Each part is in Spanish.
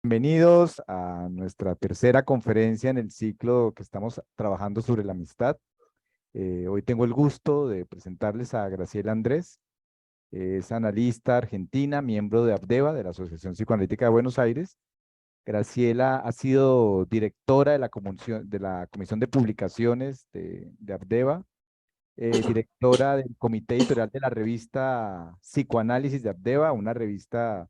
Bienvenidos a nuestra tercera conferencia en el ciclo que estamos trabajando sobre la amistad. Hoy tengo el gusto de presentarles a Graciela Andrés. Es analista argentina, miembro de ABDEVA, de la Asociación Psicoanalítica de Buenos Aires. Graciela ha sido directora de la Comisión de Publicaciones de ABDEVA, directora del comité editorial de la revista Psicoanálisis de ABDEVA, una revista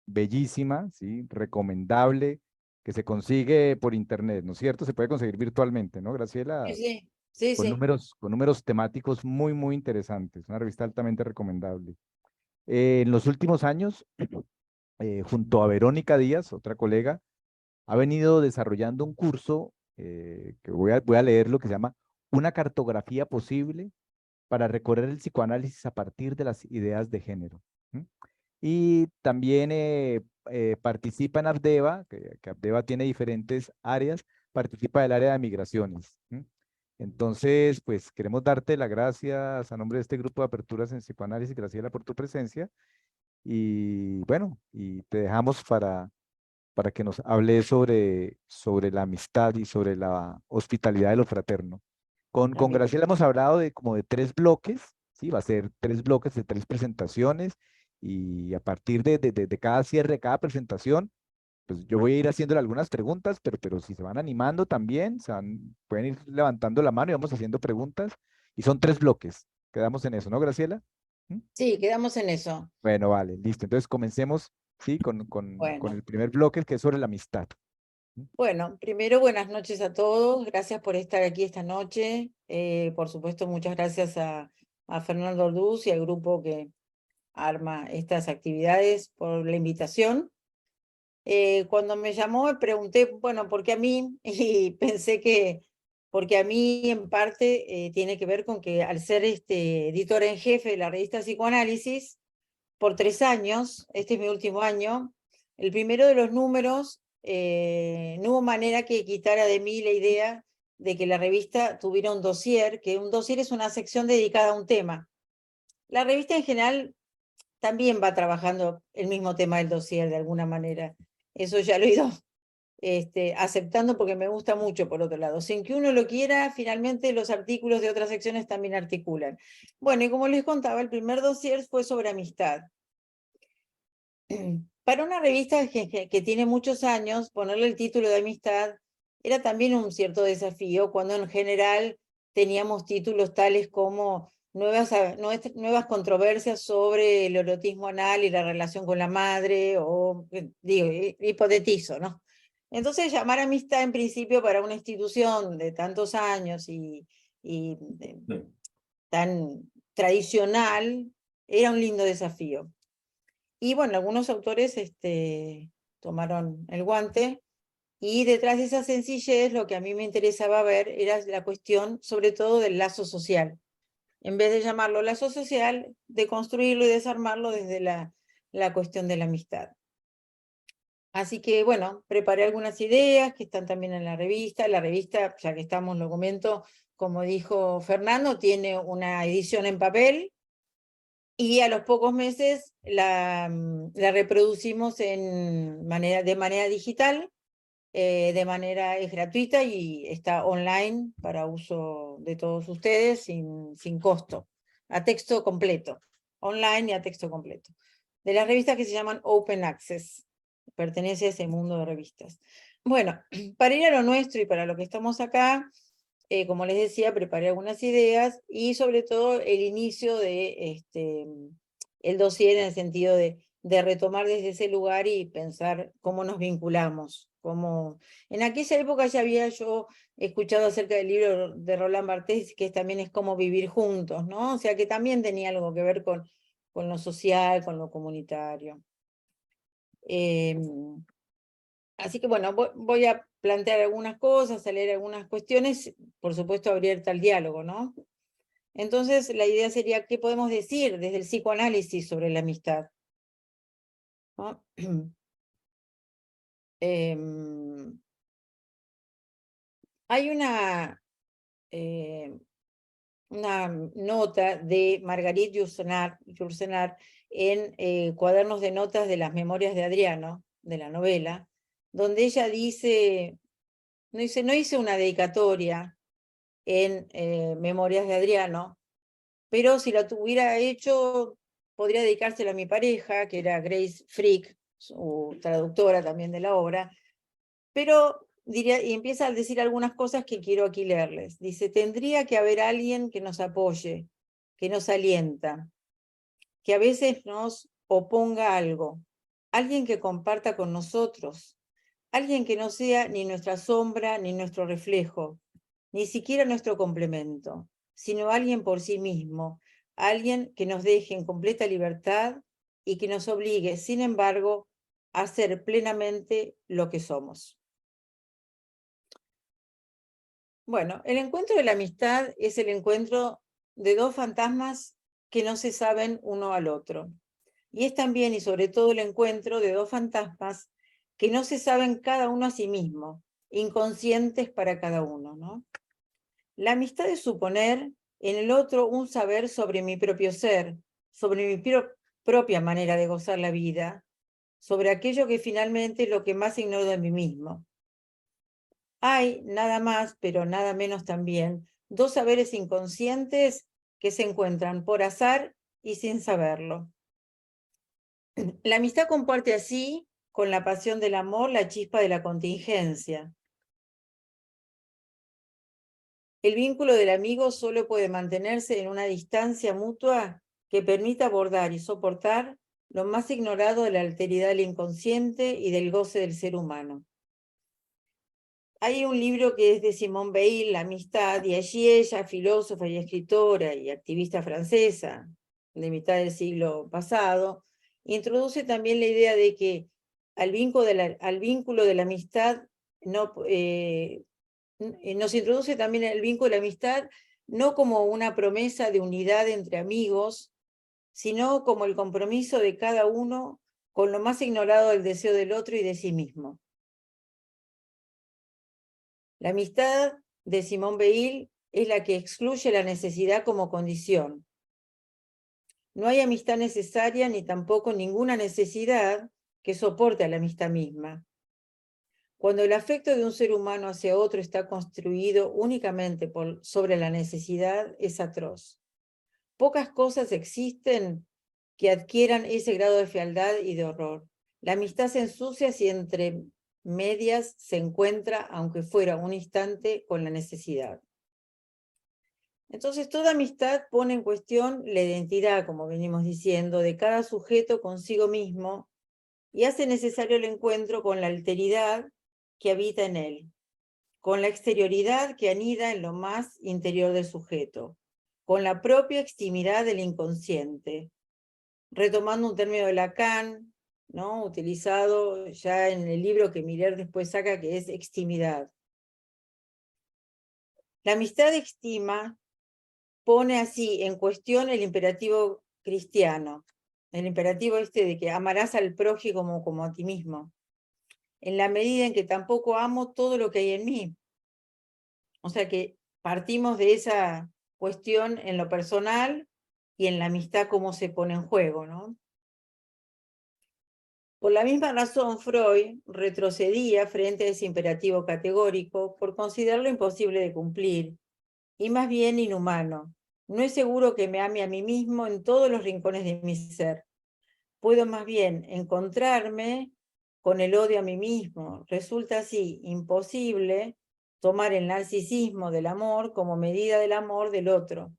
bellísima, ¿sí? Recomendable, que se consigue por internet, ¿no es cierto? Se puede conseguir virtualmente, ¿no, Sí, Graciela? sí, sí, sí. Con números temáticos muy, muy interesantes, una revista altamente recomendable. En los últimos años, junto a Verónica Díaz, otra colega, ha venido desarrollando un curso que voy a leer, lo que se llama Una cartografía posible para recorrer el psicoanálisis a partir de las ideas de género. ¿M? Y también participa en Abdeva, que Abdeva tiene diferentes áreas, participa del área de migraciones. ¿M? Entonces, pues queremos darte las gracias a nombre de este grupo de aperturas en psicoanálisis, Graciela, por tu presencia. Y bueno, y te dejamos para que nos hables sobre la amistad y sobre la hospitalidad de lo fraterno. A Con ver. Graciela hemos hablado de como de tres bloques, ¿sí? Va a ser tres bloques de tres presentaciones y a partir de cada cierre, de cada presentación, pues yo voy a ir haciéndole algunas preguntas, pero si se van animando también, pueden ir levantando la mano y vamos haciendo preguntas. Y son tres bloques. Quedamos en eso, ¿no, Graciela? ¿Mm? Sí, quedamos en eso. Bueno, vale, listo. Entonces comencemos, ¿sí? Con Bueno, el primer bloque que es sobre la amistad. ¿Mm? bueno, primero buenas noches a todos. Gracias por estar aquí esta noche. Por supuesto, muchas gracias a Fernando Orduz y al grupo que arma estas actividades por la invitación. Cuando me llamó me pregunté, bueno, ¿por qué a mí? Y pensé que, porque a mí en parte tiene que ver con que al ser editora en jefe de la revista Psicoanálisis, por 3 años, este es mi último año, el primero de los números, no hubo manera que quitara de mí la idea de que la revista tuviera un dossier, que un dossier es una sección dedicada a un tema. La revista en general también va trabajando el mismo tema del dossier de alguna manera. Eso ya lo he ido aceptando porque me gusta mucho, por otro lado. Sin que uno lo quiera, finalmente los artículos de otras secciones también articulan. Bueno, y como les contaba, el primer dossier fue sobre amistad. Para una revista que tiene muchos años, ponerle el título de amistad era también un cierto desafío, cuando en general teníamos títulos tales como nuevas controversias sobre el erotismo anal y la relación con la madre, o digo, hipotetizo, ¿no? Entonces, llamar amistad en principio para una institución de tantos años y tan tradicional era un lindo desafío. Y bueno, algunos autores tomaron el guante y detrás de esa sencillez lo que a mí me interesaba ver era la cuestión sobre todo del lazo social. En vez de llamarlo lazo social, de construirlo y desarmarlo desde la cuestión de la amistad. Así que bueno, preparé algunas ideas que están también en la revista. La revista, ya que estamos, lo comento, como dijo Fernando, tiene una edición en papel, y a los pocos meses la reproducimos de manera digital, es gratuita y está online para uso de todos ustedes sin costo, a texto completo, online y a texto completo. De las revistas que se llaman Open Access, pertenece a ese mundo de revistas. Bueno, para ir a lo nuestro y para lo que estamos acá, como les decía, preparé algunas ideas y sobre todo el inicio de el dossier, en el sentido de retomar desde ese lugar y pensar cómo nos vinculamos. En aquella época ya había yo escuchado acerca del libro de Roland Barthes, que también es Cómo vivir juntos, ¿no? O sea que también tenía algo que ver con lo social, con lo comunitario. Así que bueno, voy a plantear algunas cosas, a leer algunas cuestiones, por supuesto abierta al diálogo, ¿no? Entonces la idea sería, ¿qué podemos decir desde el psicoanálisis sobre la amistad? ¿No? Hay una nota de Marguerite Yourcenar en Cuadernos de Notas de las Memorias de Adriano, de la novela, donde ella dice, no hice una dedicatoria en Memorias de Adriano, pero si la tuviera hecho, podría dedicársela a mi pareja, que era Grace Frick, su traductora también de la obra, pero diría, y empieza a decir algunas cosas que quiero aquí leerles. Dice, tendría que haber alguien que nos apoye, que nos alienta, que a veces nos oponga algo, alguien que comparta con nosotros, alguien que no sea ni nuestra sombra ni nuestro reflejo, ni siquiera nuestro complemento, sino alguien por sí mismo, alguien que nos deje en completa libertad y que nos obligue, sin embargo, a ser plenamente lo que somos. Bueno, el encuentro de la amistad es el encuentro de dos fantasmas que no se saben uno al otro. Y es también y sobre todo el encuentro de dos fantasmas que no se saben cada uno a sí mismo, inconscientes para cada uno, ¿no? La amistad es suponer en el otro un saber sobre mi propio ser, sobre mi propia manera de gozar la vida, sobre aquello que finalmente es lo que más ignoro de mí mismo. Hay nada más, pero nada menos también, dos saberes inconscientes que se encuentran por azar y sin saberlo. La amistad comparte así, con la pasión del amor, la chispa de la contingencia. El vínculo del amigo solo puede mantenerse en una distancia mutua que permita abordar y soportar lo más ignorado de la alteridad del inconsciente y del goce del ser humano. Hay un libro que es de Simone Weil, La amistad, y allí ella, filósofa y escritora y activista francesa de mitad del siglo pasado, introduce también la idea de que al vínculo de la amistad nos introduce también el vínculo de la amistad no como una promesa de unidad entre amigos, sino como el compromiso de cada uno con lo más ignorado del deseo del otro y de sí mismo. La amistad de Simone Weil es la que excluye la necesidad como condición. No hay amistad necesaria ni tampoco ninguna necesidad que soporte a la amistad misma. Cuando el afecto de un ser humano hacia otro está construido únicamente sobre la necesidad, es atroz. Pocas cosas existen que adquieran ese grado de fealdad y de horror. La amistad se ensucia si entre medias se encuentra, aunque fuera un instante, con la necesidad. Entonces, toda amistad pone en cuestión la identidad, como venimos diciendo, de cada sujeto consigo mismo y hace necesario el encuentro con la alteridad que habita en él, con la exterioridad que anida en lo más interior del sujeto, con la propia extimidad del inconsciente. Retomando un término de Lacan, ¿no? Utilizado ya en el libro que Miller después saca, que es extimidad. La amistad extima pone así en cuestión el imperativo cristiano, el imperativo de que amarás al prójimo como a ti mismo, en la medida en que tampoco amo todo lo que hay en mí. O sea que partimos de esa cuestión en lo personal y en la amistad cómo se pone en juego, ¿no? Por la misma razón, Freud retrocedía frente a ese imperativo categórico por considerarlo imposible de cumplir y más bien inhumano. No es seguro que me ame a mí mismo en todos los rincones de mi ser. Puedo más bien encontrarme con el odio a mí mismo. Resulta así imposible tomar el narcisismo del amor como medida del amor del otro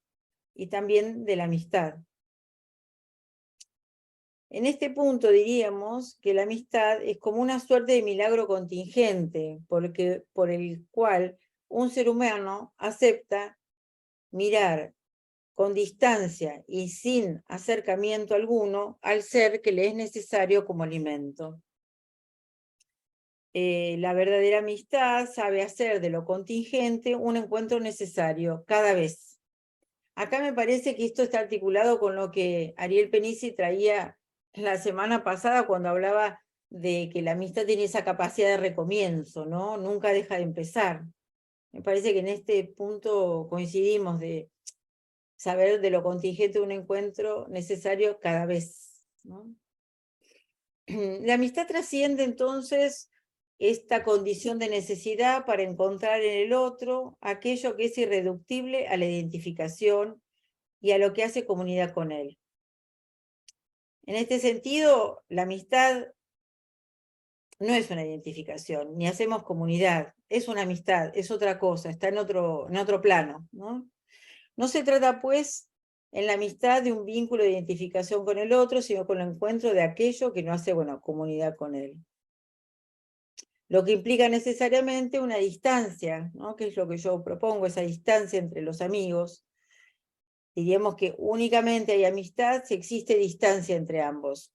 y también de la amistad. En este punto diríamos que la amistad es como una suerte de milagro contingente, por el cual un ser humano acepta mirar con distancia y sin acercamiento alguno al ser que le es necesario como alimento. La verdadera amistad sabe hacer de lo contingente un encuentro necesario cada vez. Acá me parece que esto está articulado con lo que Ariel Penici traía la semana pasada cuando hablaba de que la amistad tiene esa capacidad de recomienzo, ¿no? Nunca deja de empezar. Me parece que en este punto coincidimos de saber de lo contingente de un encuentro necesario cada vez, ¿no? La amistad trasciende entonces esta condición de necesidad para encontrar en el otro aquello que es irreductible a la identificación y a lo que hace comunidad con él. En este sentido, la amistad no es una identificación, ni hacemos comunidad, es una amistad, es otra cosa, está en otro plano, ¿no? No se trata, pues, en la amistad de un vínculo de identificación con el otro, sino con el encuentro de aquello que no hace, comunidad con él. Lo que implica necesariamente una distancia, ¿no? Que es lo que yo propongo, esa distancia entre los amigos. Diríamos que únicamente hay amistad si existe distancia entre ambos.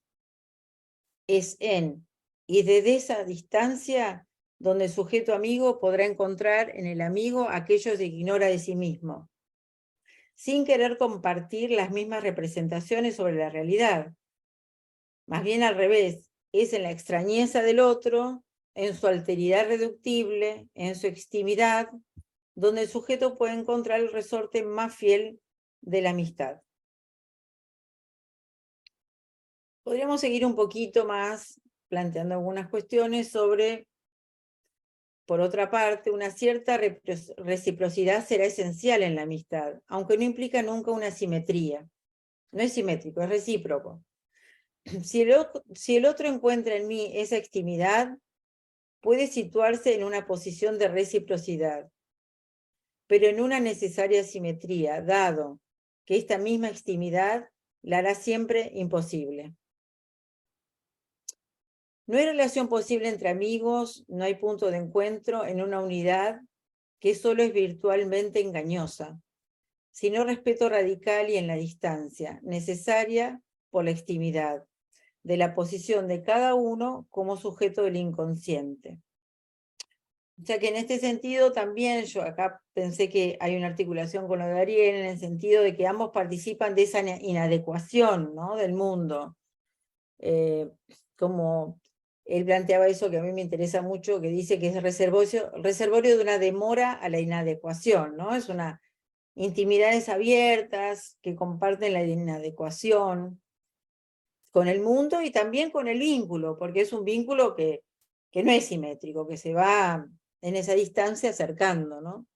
Es en y desde esa distancia donde el sujeto amigo podrá encontrar en el amigo aquello que ignora de sí mismo, sin querer compartir las mismas representaciones sobre la realidad. Más bien al revés, es en la extrañeza del otro, en su alteridad reductible, en su extimidad, donde el sujeto puede encontrar el resorte más fiel de la amistad. Podríamos seguir un poquito más planteando algunas cuestiones sobre, por otra parte, una cierta reciprocidad será esencial en la amistad, aunque no implica nunca una simetría. No es simétrico, es recíproco. Si el otro encuentra en mí esa extimidad, puede situarse en una posición de reciprocidad, pero en una necesaria simetría, dado que esta misma extimidad la hará siempre imposible. No hay relación posible entre amigos, no hay punto de encuentro en una unidad que solo es virtualmente engañosa, sino respeto radical y en la distancia, necesaria por la extimidad de la posición de cada uno como sujeto del inconsciente. O sea que en este sentido también yo acá pensé que hay una articulación con lo de Ariel en el sentido de que ambos participan de esa inadecuación, ¿no? Del mundo. Como él planteaba eso que a mí me interesa mucho, que dice que es reservorio de una demora a la inadecuación, ¿no? Es una intimidades abiertas que comparten la inadecuación con el mundo y también con el vínculo, porque es un vínculo que no es simétrico, que se va en esa distancia acercando, ¿no?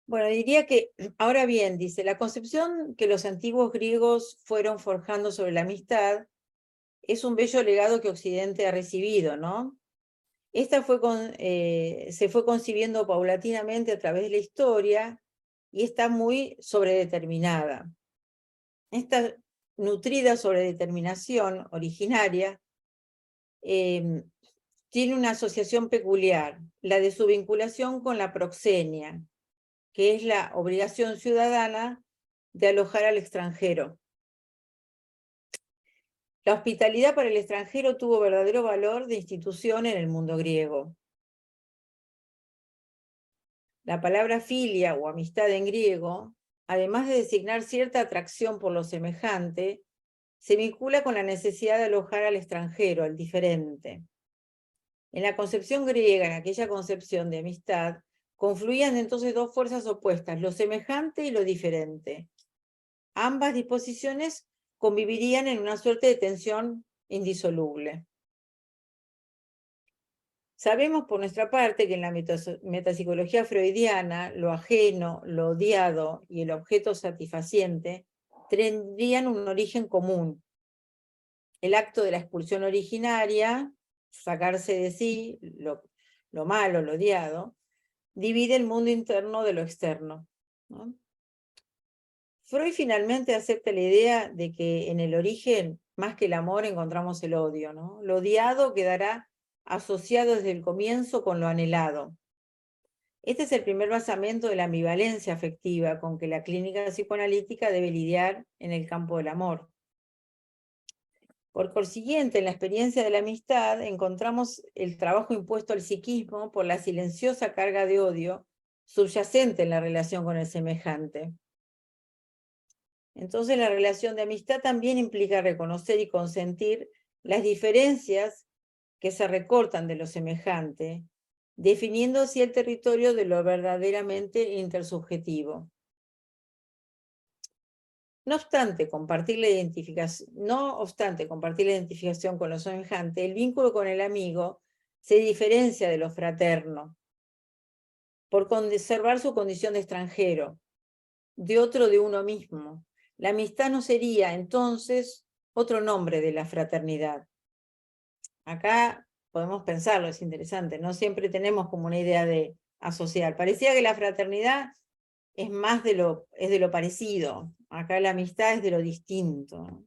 Bueno, diría que, ahora bien, dice, la concepción que los antiguos griegos fueron forjando sobre la amistad es un bello legado que Occidente ha recibido, ¿no? Esta se fue concibiendo paulatinamente a través de la historia y está muy sobredeterminada. Esta nutrida sobredeterminación originaria tiene una asociación peculiar, la de su vinculación con la proxenia, que es la obligación ciudadana de alojar al extranjero. La hospitalidad para el extranjero tuvo verdadero valor de institución en el mundo griego. La palabra filia o amistad en griego, además de designar cierta atracción por lo semejante, se vincula con la necesidad de alojar al extranjero, al diferente. En la concepción griega, en aquella concepción de amistad, confluían entonces dos fuerzas opuestas, lo semejante y lo diferente. Ambas disposiciones convivirían en una suerte de tensión indisoluble. Sabemos por nuestra parte que en la metapsicología freudiana, lo ajeno, lo odiado y el objeto satisfaciente tendrían un origen común. El acto de la expulsión originaria, sacarse de sí lo malo, lo odiado, divide el mundo interno de lo externo, ¿no? Freud finalmente acepta la idea de que en el origen, más que el amor, encontramos el odio, ¿no? Lo odiado quedará asociado desde el comienzo con lo anhelado. Este es el primer basamento de la ambivalencia afectiva con que la clínica psicoanalítica debe lidiar en el campo del amor. Por consiguiente, en la experiencia de la amistad encontramos el trabajo impuesto al psiquismo por la silenciosa carga de odio subyacente en la relación con el semejante. Entonces, la relación de amistad también implica reconocer y consentir las diferencias que se recortan de lo semejante, definiendo así el territorio de lo verdaderamente intersubjetivo. No obstante compartir la identificación con lo semejante, el vínculo con el amigo se diferencia de lo fraterno por conservar su condición de extranjero, de otro de uno mismo. La amistad no sería entonces otro nombre de la fraternidad. Acá podemos pensarlo, es interesante, no siempre tenemos como una idea de asociar. Parecía que la fraternidad es más de lo parecido, acá la amistad es de lo distinto.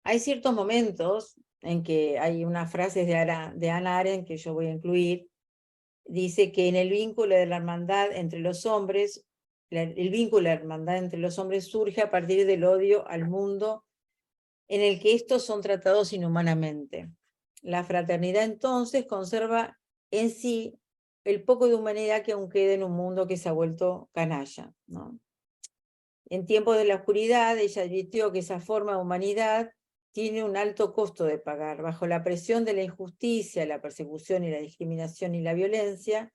Hay ciertos momentos en que hay unas frases de Hannah Arendt que yo voy a incluir. Dice que en el vínculo de la hermandad entre los hombres, el vínculo de la hermandad entre los hombres surge a partir del odio al mundo en el que estos son tratados inhumanamente. La fraternidad entonces conserva en sí el poco de humanidad que aún queda en un mundo que se ha vuelto canalla, ¿no? En tiempos de la oscuridad, ella advirtió que esa forma de humanidad tiene un alto costo de pagar. Bajo la presión de la injusticia, la persecución y la discriminación y la violencia,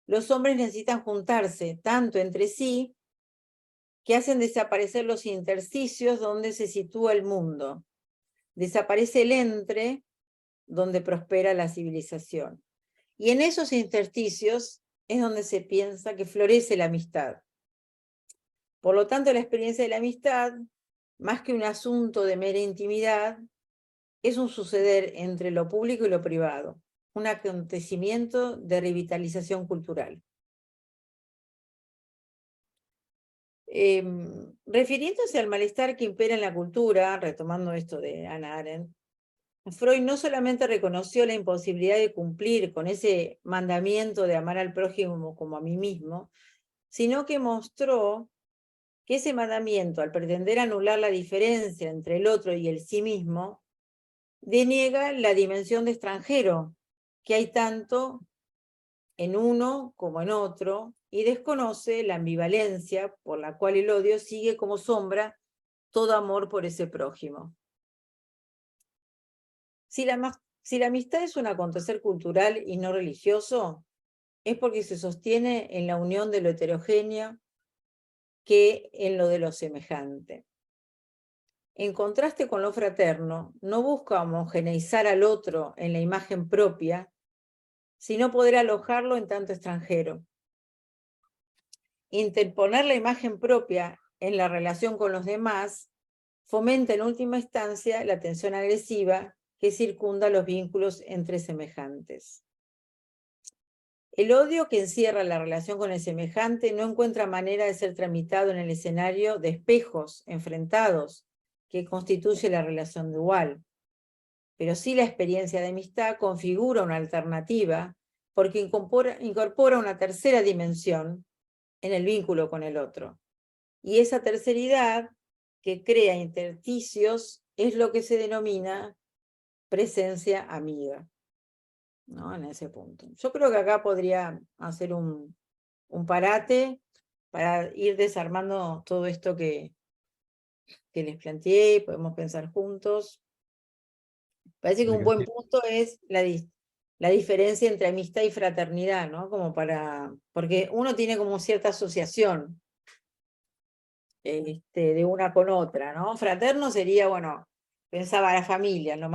los hombres necesitan juntarse tanto entre sí que hacen desaparecer los intersticios donde se sitúa el mundo. Desaparece el entre donde prospera la civilización. Y en esos intersticios es donde se piensa que florece la amistad. Por lo tanto, la experiencia de la amistad, más que un asunto de mera intimidad, es un suceder entre lo público y lo privado, un acontecimiento de revitalización cultural. Refiriéndose al malestar que impera en la cultura, retomando esto de Hannah Arendt, Freud no solamente reconoció la imposibilidad de cumplir con ese mandamiento de amar al prójimo como a mí mismo, sino que mostró que ese mandamiento, al pretender anular la diferencia entre el otro y el sí mismo, deniega la dimensión de extranjero que hay tanto en uno como en otro, y desconoce la ambivalencia por la cual el odio sigue como sombra todo amor por ese prójimo. Si la amistad es un acontecer cultural y no religioso, es porque se sostiene en la unión de lo heterogéneo que en lo de lo semejante. En contraste con lo fraterno, no busca homogeneizar al otro en la imagen propia, sino poder alojarlo en tanto extranjero. Interponer la imagen propia en la relación con los demás fomenta en última instancia la tensión agresiva que circunda los vínculos entre semejantes. El odio que encierra la relación con el semejante no encuentra manera de ser tramitado en el escenario de espejos enfrentados que constituye la relación dual. Pero sí la experiencia de amistad configura una alternativa porque incorpora una tercera dimensión en el vínculo con el otro. Y esa terceridad que crea intersticios es lo que se denomina presencia amiga, ¿no? En ese punto. Yo creo que acá podría hacer un parate para ir desarmando todo esto que les planteé, podemos pensar juntos. Parece que un buen punto es la diferencia entre amistad y fraternidad, ¿no? Como porque uno tiene como cierta asociación de una con otra, ¿no? Fraterno sería, bueno, pensaba la familia, no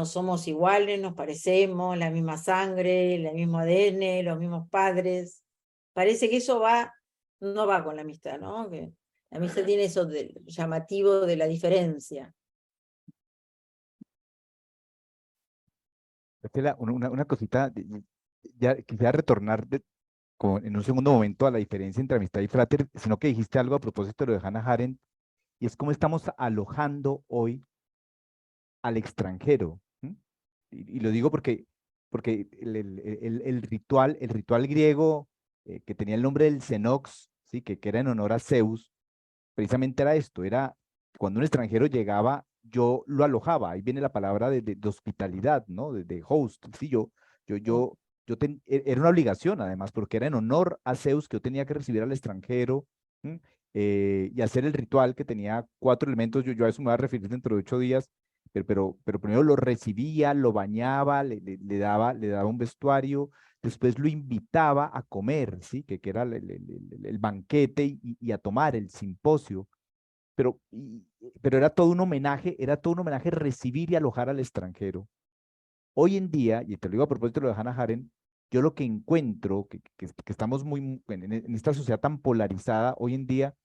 somos iguales, nos parecemos, la misma sangre, el mismo ADN, los mismos padres. Parece que eso no va con la amistad, ¿no? Que la amistad tiene eso llamativo de la diferencia. Estela, una cosita, ya quisiera retornar en un segundo momento a la diferencia entre amistad y frater, sino que dijiste algo a propósito de lo de Hannah Arendt, y es cómo estamos alojando hoy al extranjero. ¿M? Y lo digo porque el ritual griego que tenía el nombre del Xenox, ¿sí? Que era en honor a Zeus, precisamente era esto, era cuando un extranjero llegaba, yo lo alojaba, ahí viene la palabra de hospitalidad, ¿no? De host, sí, era una obligación además, porque era en honor a Zeus que yo tenía que recibir al extranjero, ¿m? Y hacer el ritual que tenía 4 elementos, yo a eso me voy a referir dentro de 8 días, pero primero lo recibía, lo bañaba, le daba un vestuario, después lo invitaba a comer, ¿sí? Que era el banquete y a tomar el simposio, pero era todo un homenaje recibir y alojar al extranjero. Hoy en día, y te lo digo a propósito de lo de Hannah Arendt, yo lo que encuentro, que estamos muy en esta sociedad tan polarizada hoy en día,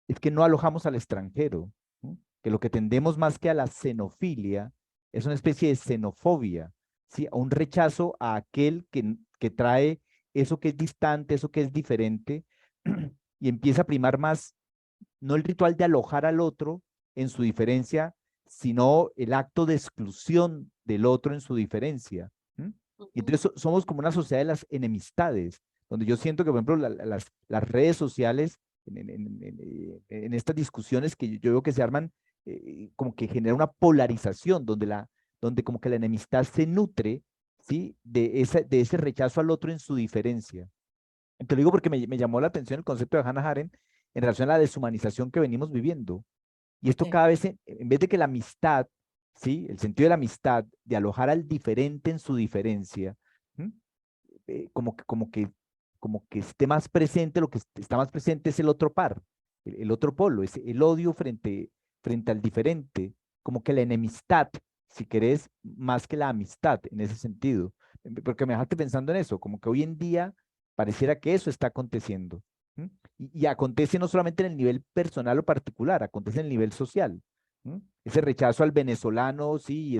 es que no alojamos al extranjero, ¿no? Que lo que tendemos más que a la xenofilia es una especie de xenofobia, ¿sí? A un rechazo a aquel que trae eso que es distante, eso que es diferente, y empieza a primar más no el ritual de alojar al otro en su diferencia, sino el acto de exclusión del otro en su diferencia. ¿M? Y entonces somos como una sociedad de las enemistades, donde yo siento que, por ejemplo, las redes sociales, en estas discusiones que yo veo que se arman, como que genera una polarización, donde como que la enemistad se nutre, ¿sí? De ese rechazo al otro en su diferencia. Te lo digo porque me llamó la atención el concepto de Hannah Arendt en relación a la deshumanización que venimos viviendo. Y esto Sí. cada vez, en vez de que la amistad, ¿sí? El sentido de la amistad, de alojar al diferente en su diferencia, ¿m? Como que esté más presente, lo que está más presente es el otro par, el otro polo, es el odio frente al diferente, como que la enemistad, si querés, más que la amistad en ese sentido. Porque me dejaste pensando en eso, como que hoy en día pareciera que eso está aconteciendo. ¿M? Y acontece no solamente en el nivel personal o particular, acontece en el nivel social. ¿M? Ese rechazo al venezolano, sí,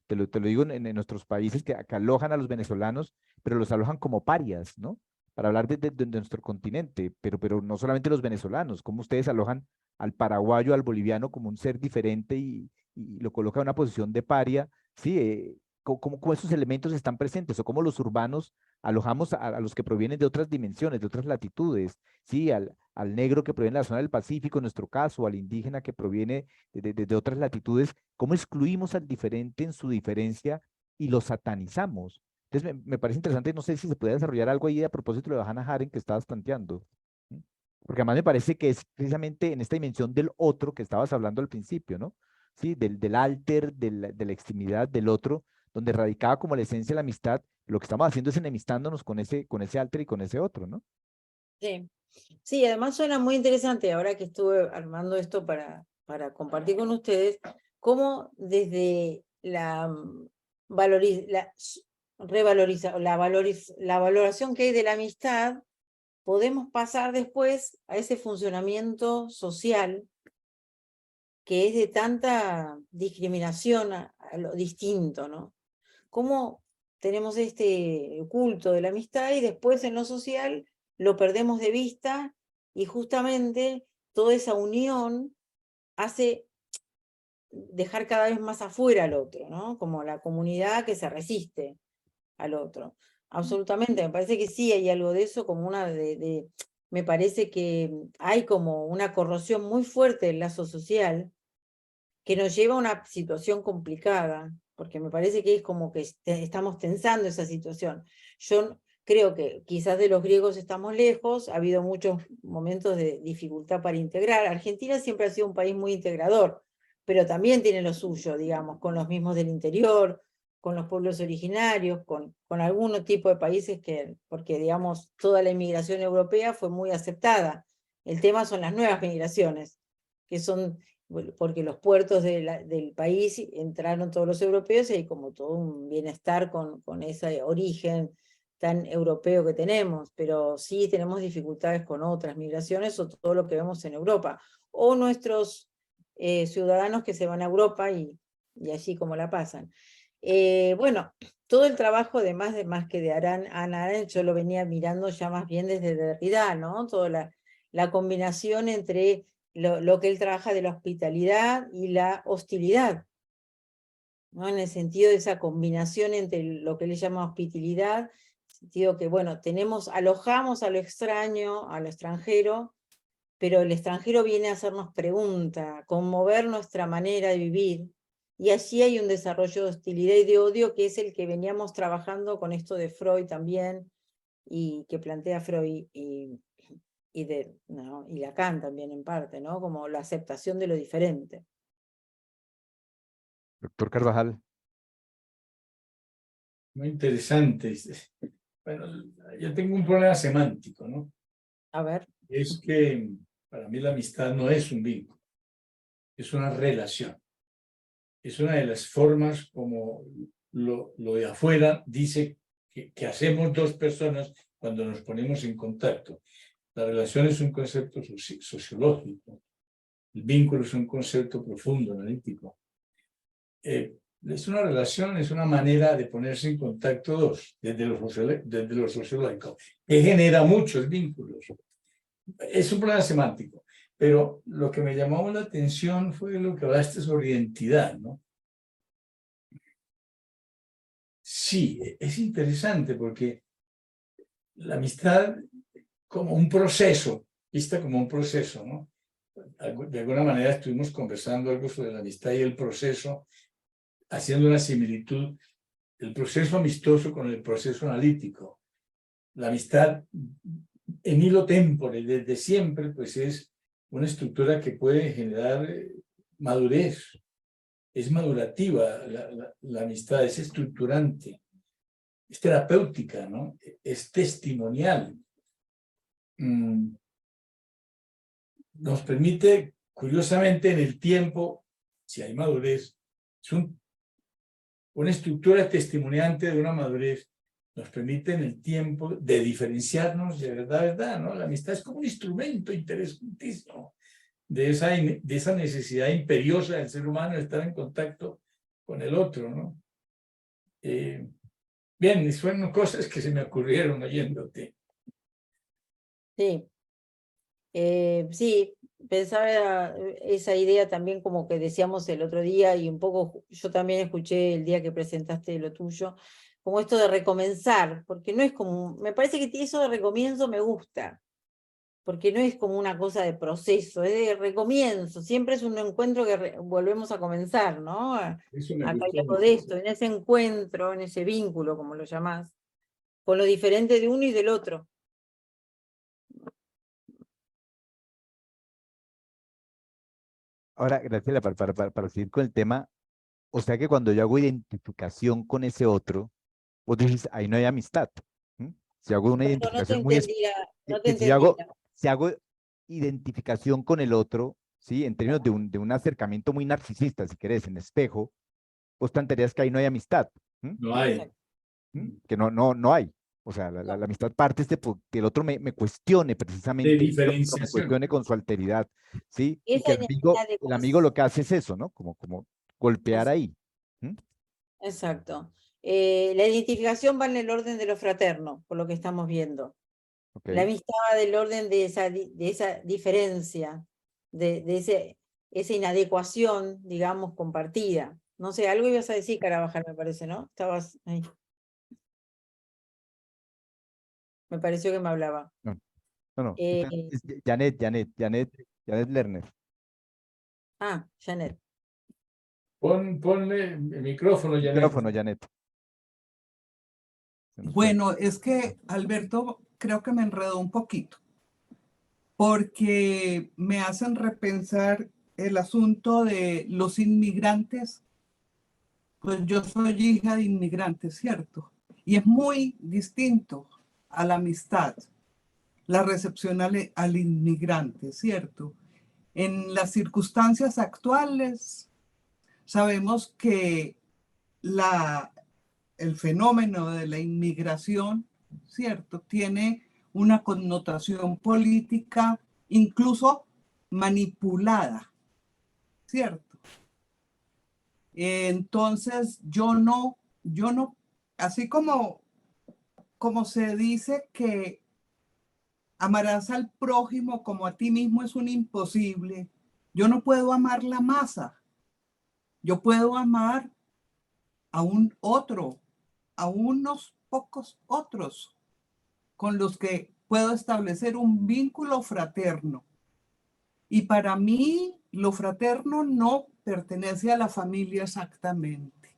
te lo digo en nuestros países que alojan a los venezolanos, pero los alojan como parias, ¿no? Para hablar de nuestro continente, pero no solamente los venezolanos, como ustedes alojan al paraguayo, al boliviano como un ser diferente y lo colocan en una posición de paria, ¿sí? Cómo esos elementos están presentes o cómo los urbanos alojamos a los que provienen de otras dimensiones, de otras latitudes, ¿sí? Al negro que proviene de la zona del Pacífico, en nuestro caso, al indígena que proviene de otras latitudes, cómo excluimos al diferente en su diferencia y lo satanizamos. Entonces me parece interesante, no sé si se puede desarrollar algo ahí a propósito de lo de Hannah Arendt que estabas planteando. ¿Sí? Porque además me parece que es precisamente en esta dimensión del otro que estabas hablando al principio, ¿no? Sí, del alter, de la extremidad del otro, donde radicaba como la esencia de la amistad, lo que estamos haciendo es enemistándonos con ese alter y con ese otro, ¿no? Sí. Sí, además suena muy interesante ahora que estuve armando esto para compartir con ustedes, cómo desde la, la valoración que hay de la amistad, podemos pasar después a ese funcionamiento social que es de tanta discriminación a lo distinto, ¿no? Cómo tenemos este culto de la amistad y después en lo social lo perdemos de vista y justamente toda esa unión hace dejar cada vez más afuera al otro, ¿no? Como la comunidad que se resiste al otro. Absolutamente, me parece que sí hay algo de eso, como una me parece que hay como una corrosión muy fuerte del lazo social que nos lleva a una situación complicada, porque me parece que es como que estamos tensando esa situación. Yo creo que quizás de los griegos estamos lejos, ha habido muchos momentos de dificultad para integrar. Argentina siempre ha sido un país muy integrador, pero también tiene lo suyo, digamos, con los mismos del interior, con los pueblos originarios, con algún tipo de países que, porque digamos, toda la inmigración europea fue muy aceptada. El tema son las nuevas migraciones, que son porque los puertos del país entraron todos los europeos y hay como todo un bienestar con ese origen tan europeo que tenemos, pero sí tenemos dificultades con otras migraciones o todo lo que vemos en Europa, o nuestros ciudadanos que se van a Europa y así como la pasan. Bueno, todo el trabajo, además de más que de Hannah Arendt, yo lo venía mirando ya más bien desde Derrida, ¿no? Toda la combinación entre lo que él trabaja de la hospitalidad y la hostilidad, ¿no? En el sentido de esa combinación entre lo que él llama hospitalidad, sentido que, bueno, alojamos a lo extraño, a lo extranjero, pero el extranjero viene a hacernos preguntas, conmover nuestra manera de vivir, y allí hay un desarrollo de hostilidad y de odio que es el que veníamos trabajando con esto de Freud también, y que plantea Freud ¿no? Y Lacan también en parte, ¿no? Como la aceptación de lo diferente. Doctor Carvajal. Muy interesante. Bueno, yo tengo un problema semántico, ¿no? A ver. Es que para mí la amistad no es un vínculo, es una relación. Es una de las formas como lo de afuera dice que hacemos dos personas cuando nos ponemos en contacto. La relación es un concepto sociológico, el vínculo es un concepto profundo, analítico. Es una relación, es una manera de ponerse en contacto dos, desde lo sociológico, que genera muchos vínculos. Es un problema semántico, pero lo que me llamó la atención fue lo que hablaste sobre identidad, ¿no? Sí, es interesante porque la amistad como un proceso, vista como un proceso, ¿no? De alguna manera estuvimos conversando algo sobre la amistad y el proceso, haciendo una similitud, el proceso amistoso con el proceso analítico. La amistad en hilo tempore, desde siempre, pues es una estructura que puede generar madurez. Es madurativa la amistad, es estructurante, es terapéutica, ¿no? Es testimonial. Nos permite, curiosamente, en el tiempo, si hay madurez, es una estructura testimoniante de una madurez, nos permite en el tiempo de diferenciarnos de verdad, ¿no? La amistad es como un instrumento interesantísimo de esa necesidad imperiosa del ser humano de estar en contacto con el otro, ¿no? Bien, son cosas que se me ocurrieron oyéndote. Sí. Sí, pensaba esa idea también como que decíamos el otro día y un poco yo también escuché el día que presentaste lo tuyo, como esto de recomenzar, porque no es como, me parece que eso de recomienzo me gusta, porque no es como una cosa de proceso, es de recomienzo, siempre es un encuentro que volvemos a comenzar, ¿no? Eso me Acá hay gustó algo mucho. de esto, en ese encuentro, en ese vínculo, como lo llamás, con lo diferente de uno y del otro. Ahora, Graciela, para seguir con el tema, o sea que cuando yo hago identificación con ese otro, vos dices, ahí no hay amistad. ¿M? Si hago una Perdón, no te identificación muy, entendía, no te que entendía. si hago identificación con el otro, ¿sí? En términos de un acercamiento muy narcisista, si querés, en espejo, vos plantearías que ahí no hay amistad. ¿M? No hay. Exacto. ¿M? Que no hay. O sea, No. la amistad parte que el otro me cuestione De precisamente, el otro me diferenciación. cuestione con su alteridad, ¿sí? Y Esa que el amigo inadecuación. lo que hace es eso, ¿no? Como golpear ahí. ¿M? Exacto. La identificación va en el orden de lo fraterno, por lo que estamos viendo. Ok. La amistad va del orden de esa diferencia, esa inadecuación, digamos, compartida. No sé, algo ibas a decir, Carabajal, me parece, ¿no? Estabas ahí. Me pareció que me hablaba. No, no. Eh, Es Janet Lerner. Janet. Ponle el micrófono, Janet. Micrófono, Janet. Se nos fue. Bueno, es que Alberto creo que me enredó un poquito, porque me hacen repensar el asunto de los inmigrantes. Pues yo soy hija de inmigrantes, ¿cierto? Y es muy distinto a la amistad, la recepción al inmigrante, ¿cierto? En las circunstancias actuales, sabemos que el fenómeno de la inmigración, ¿cierto?, tiene una connotación política incluso manipulada, ¿cierto? Entonces, yo no, así como se dice que amarás al prójimo como a ti mismo es un imposible, yo no puedo amar la masa, yo puedo amar a un otro, a unos pocos otros con los que puedo establecer un vínculo fraterno. Y para mí, lo fraterno no pertenece a la familia exactamente,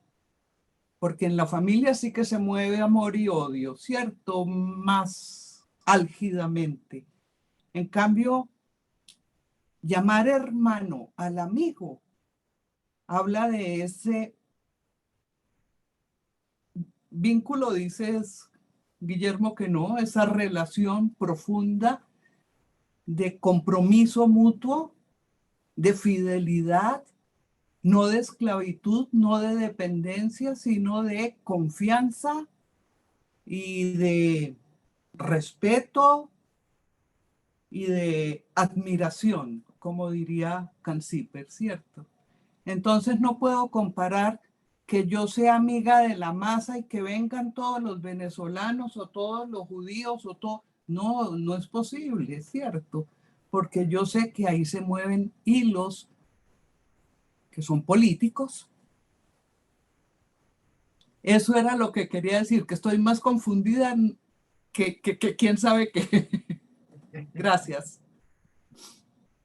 porque en la familia sí que se mueve amor y odio, ¿cierto? Más álgidamente. En cambio, llamar hermano al amigo habla de ese vínculo, dices, Guillermo, que no, esa relación profunda de compromiso mutuo, de fidelidad, no de esclavitud, no de dependencia, sino de confianza y de respeto y de admiración, como diría Canciper, ¿cierto? Entonces no puedo comparar que yo sea amiga de la masa y que vengan todos los venezolanos o todos los judíos o todo. No, no es posible, ¿cierto? Porque yo sé que ahí se mueven hilos que son políticos. Eso era lo que quería decir, que estoy más confundida que quién sabe qué. Gracias.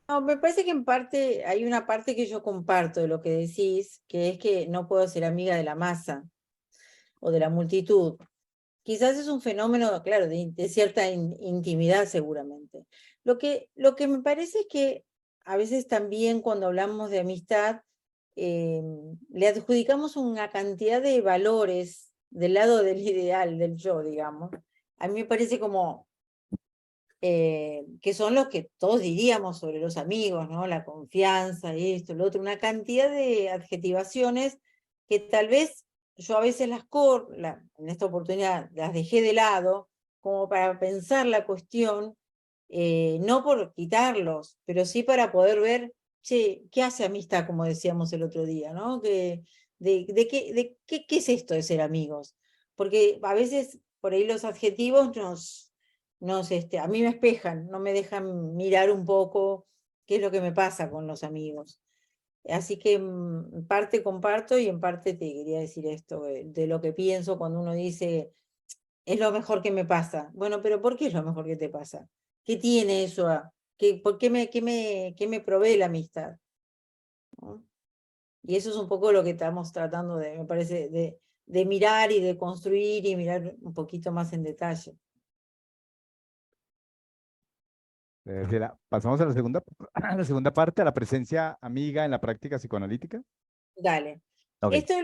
No, me parece que en parte hay una parte que yo comparto de lo que decís, que es que no puedo ser amiga de la masa o de la multitud. Quizás es un fenómeno, claro, de cierta intimidad seguramente. Lo que me parece es que a veces también cuando hablamos de amistad, le adjudicamos una cantidad de valores del lado del ideal, del yo, digamos. A mí me parece como que son los que todos diríamos sobre los amigos, ¿no? La confianza, esto, lo otro, una cantidad de adjetivaciones que tal vez yo a veces en esta oportunidad las dejé de lado, como para pensar la cuestión, no por quitarlos, pero sí para poder ver, che, ¿qué hace amistad, como decíamos el otro día, ¿no? ¿Qué es esto de ser amigos? Porque a veces por ahí los adjetivos a mí me espejan, no me dejan mirar un poco qué es lo que me pasa con los amigos. Así que en parte comparto y en parte te quería decir esto, de lo que pienso cuando uno dice, es lo mejor que me pasa. Bueno, pero ¿por qué es lo mejor que te pasa? ¿Qué tiene eso? ¿Por qué me provee la amistad? ¿No? Y eso es un poco lo que estamos tratando me parece, de mirar y de construir y mirar un poquito más en detalle. Pasamos a la segunda, a la segunda parte, a la presencia amiga en la práctica psicoanalítica. Dale. Ok. Esto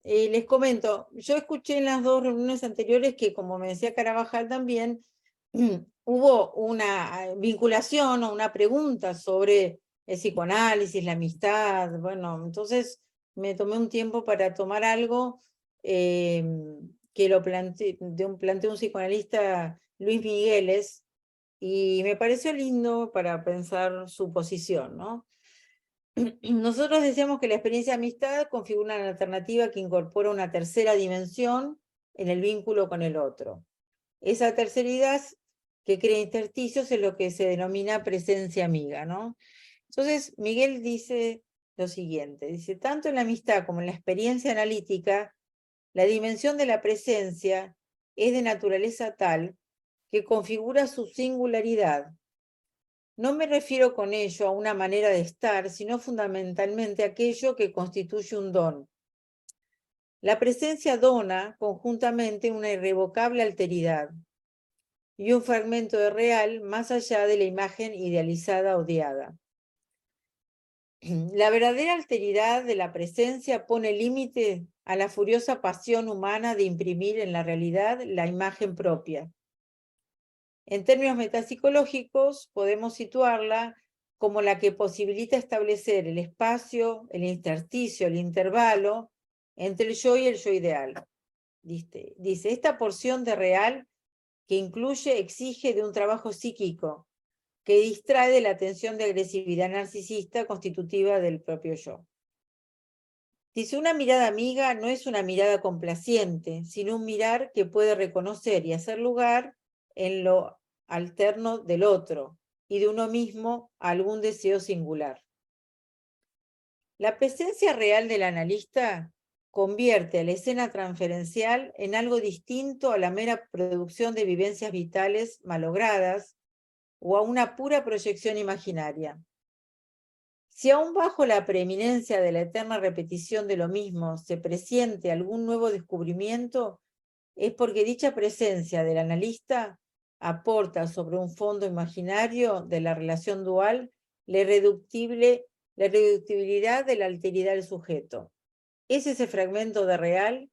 les comento, yo escuché en las dos reuniones anteriores que, como me decía Carabajal también, hubo una vinculación o una pregunta sobre el psicoanálisis, la amistad. Bueno, entonces me tomé un tiempo para tomar algo que planteó un psicoanalista, Luis Migueles, y me pareció lindo para pensar su posición, ¿no? Nosotros decíamos que la experiencia de amistad configura una alternativa que incorpora una tercera dimensión en el vínculo con el otro. Esa terceridad que crea intersticios es lo que se denomina presencia amiga, ¿no? Entonces, Miguel dice lo siguiente, dice, tanto en la amistad como en la experiencia analítica, la dimensión de la presencia es de naturaleza tal que configura su singularidad. No me refiero con ello a una manera de estar, sino fundamentalmente a aquello que constituye un don. La presencia dona conjuntamente una irrevocable alteridad y un fragmento de real más allá de la imagen idealizada o odiada. La verdadera alteridad de la presencia pone límite a la furiosa pasión humana de imprimir en la realidad la imagen propia. En términos metapsicológicos, podemos situarla como la que posibilita establecer el espacio, el intersticio, el intervalo entre el yo y el yo ideal. Dice, esta porción de real que incluye, exige de un trabajo psíquico, que distrae de la tensión de agresividad narcisista constitutiva del propio yo. Dice, una mirada amiga no es una mirada complaciente, sino un mirar que puede reconocer y hacer lugar en lo alterno del otro y de uno mismo a algún deseo singular. La presencia real del analista convierte a la escena transferencial en algo distinto a la mera producción de vivencias vitales malogradas o a una pura proyección imaginaria. Si aún bajo la preeminencia de la eterna repetición de lo mismo se presiente algún nuevo descubrimiento, es porque dicha presencia del analista aporta sobre un fondo imaginario de la relación dual la irreductibilidad de la alteridad del sujeto. Es ese fragmento de real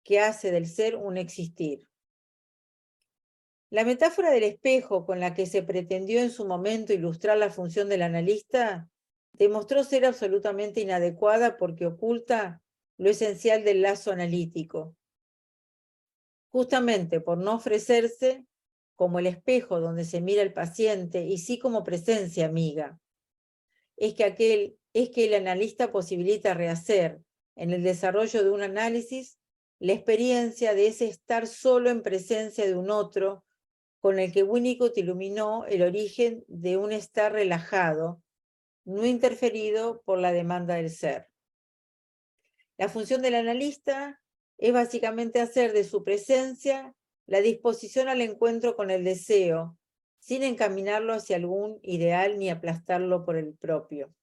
que hace del ser un existir. La metáfora del espejo con la que se pretendió en su momento ilustrar la función del analista demostró ser absolutamente inadecuada porque oculta lo esencial del lazo analítico. Justamente por no ofrecerse como el espejo donde se mira el paciente y sí como presencia amiga. Es que el analista posibilita rehacer en el desarrollo de un análisis la experiencia de ese estar solo en presencia de un otro con el que Winnicott iluminó el origen de un estar relajado, no interferido por la demanda del ser. La función del analista es básicamente hacer de su presencia la disposición al encuentro con el deseo, sin encaminarlo hacia algún ideal ni aplastarlo por el propio.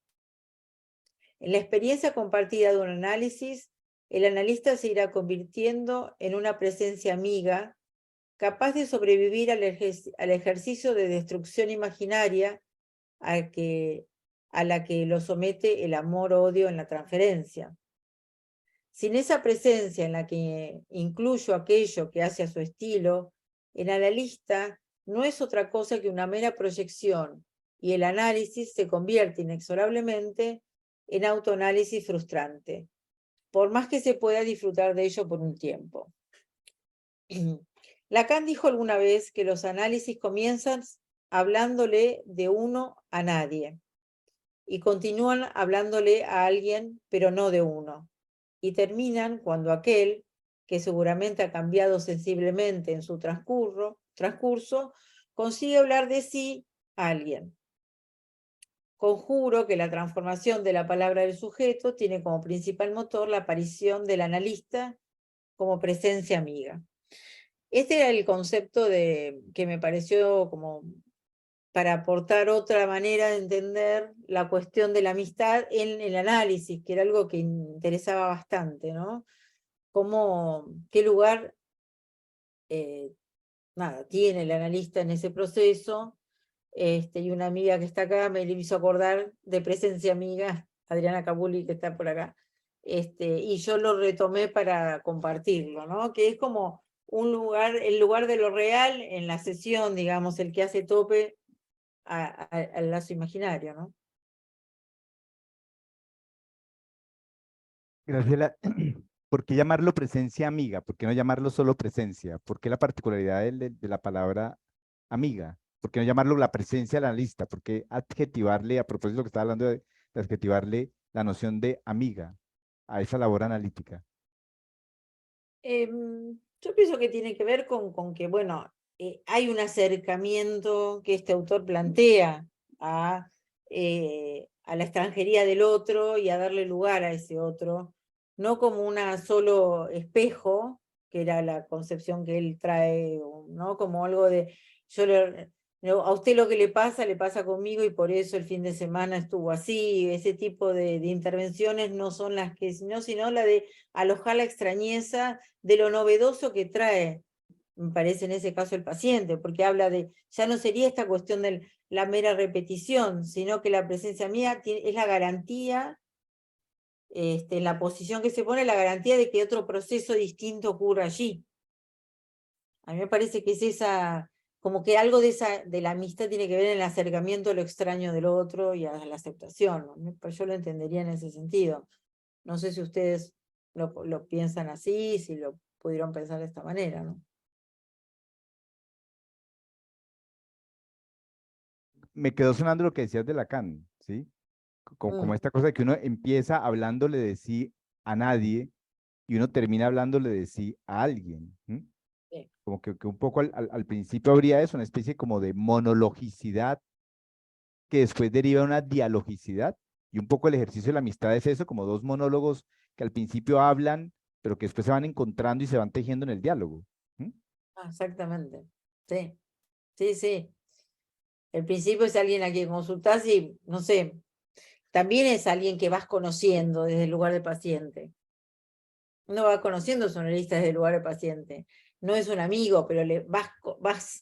En la experiencia compartida de un análisis, el analista se irá convirtiendo en una presencia amiga, capaz de sobrevivir al ejercicio de destrucción imaginaria a la que lo somete el amor-odio en la transferencia. Sin esa presencia en la que incluyo aquello que hace a su estilo, el analista no es otra cosa que una mera proyección y el análisis se convierte inexorablemente en autoanálisis frustrante, por más que se pueda disfrutar de ello por un tiempo. Lacan dijo alguna vez que los análisis comienzan hablándole de uno a nadie y continúan hablándole a alguien, pero no de uno, y terminan cuando aquel, que seguramente ha cambiado sensiblemente en su transcurso, consigue hablar de sí a alguien. Conjuro que la transformación de la palabra del sujeto tiene como principal motor la aparición del analista como presencia amiga. Este era el concepto que me pareció como para aportar otra manera de entender la cuestión de la amistad en el análisis, que era algo que interesaba bastante, ¿no? Qué lugar tiene el analista en ese proceso, y una amiga que está acá me hizo acordar de presencia amiga, Adriana Cabuli, que está por acá, y yo lo retomé para compartirlo, ¿no? Que es como el lugar de lo real en la sesión, digamos, el que hace tope al lazo imaginario, ¿no? Graciela, ¿por qué llamarlo presencia amiga? ¿Por qué no llamarlo solo presencia? ¿Por qué la particularidad de la palabra amiga? ¿Por qué no llamarlo la presencia del analista? ¿Por qué adjetivarle, a propósito de lo que estaba hablando de adjetivarle la noción de amiga a esa labor analítica? Yo pienso que tiene que ver con que, bueno, hay un acercamiento que este autor plantea a la extranjería del otro y a darle lugar a ese otro, no como una solo espejo, que era la concepción que él trae, ¿no? Como algo de, a usted lo que le pasa conmigo y por eso el fin de semana estuvo así. Ese tipo de intervenciones no son las que, sino la de alojar la extrañeza de lo novedoso que trae, me parece en ese caso el paciente, porque habla de, ya no sería esta cuestión de la mera repetición, sino que la presencia mía es la garantía, en la posición que se pone, la garantía de que otro proceso distinto ocurra allí. A mí me parece que es esa, como que algo de la amistad tiene que ver en el acercamiento a lo extraño del otro y a la aceptación, ¿no? Yo lo entendería en ese sentido. No sé si ustedes lo piensan así, si lo pudieron pensar de esta manera, ¿no? Me quedó sonando lo que decías de Lacan, ¿sí? Como esta cosa de que uno empieza hablándole de sí a nadie y uno termina hablándole de sí a alguien. Sí. Como que un poco al principio habría eso, una especie como de monologicidad que después deriva en una dialogicidad, y un poco el ejercicio de la amistad es eso, como dos monólogos que al principio hablan, pero que después se van encontrando y se van tejiendo en el diálogo. Exactamente. Sí, sí, sí. El principio es alguien a quien consultás y, no sé, también es alguien que vas conociendo desde el lugar del paciente. Uno va conociendo a su analista desde el lugar del paciente. No es un amigo, pero vas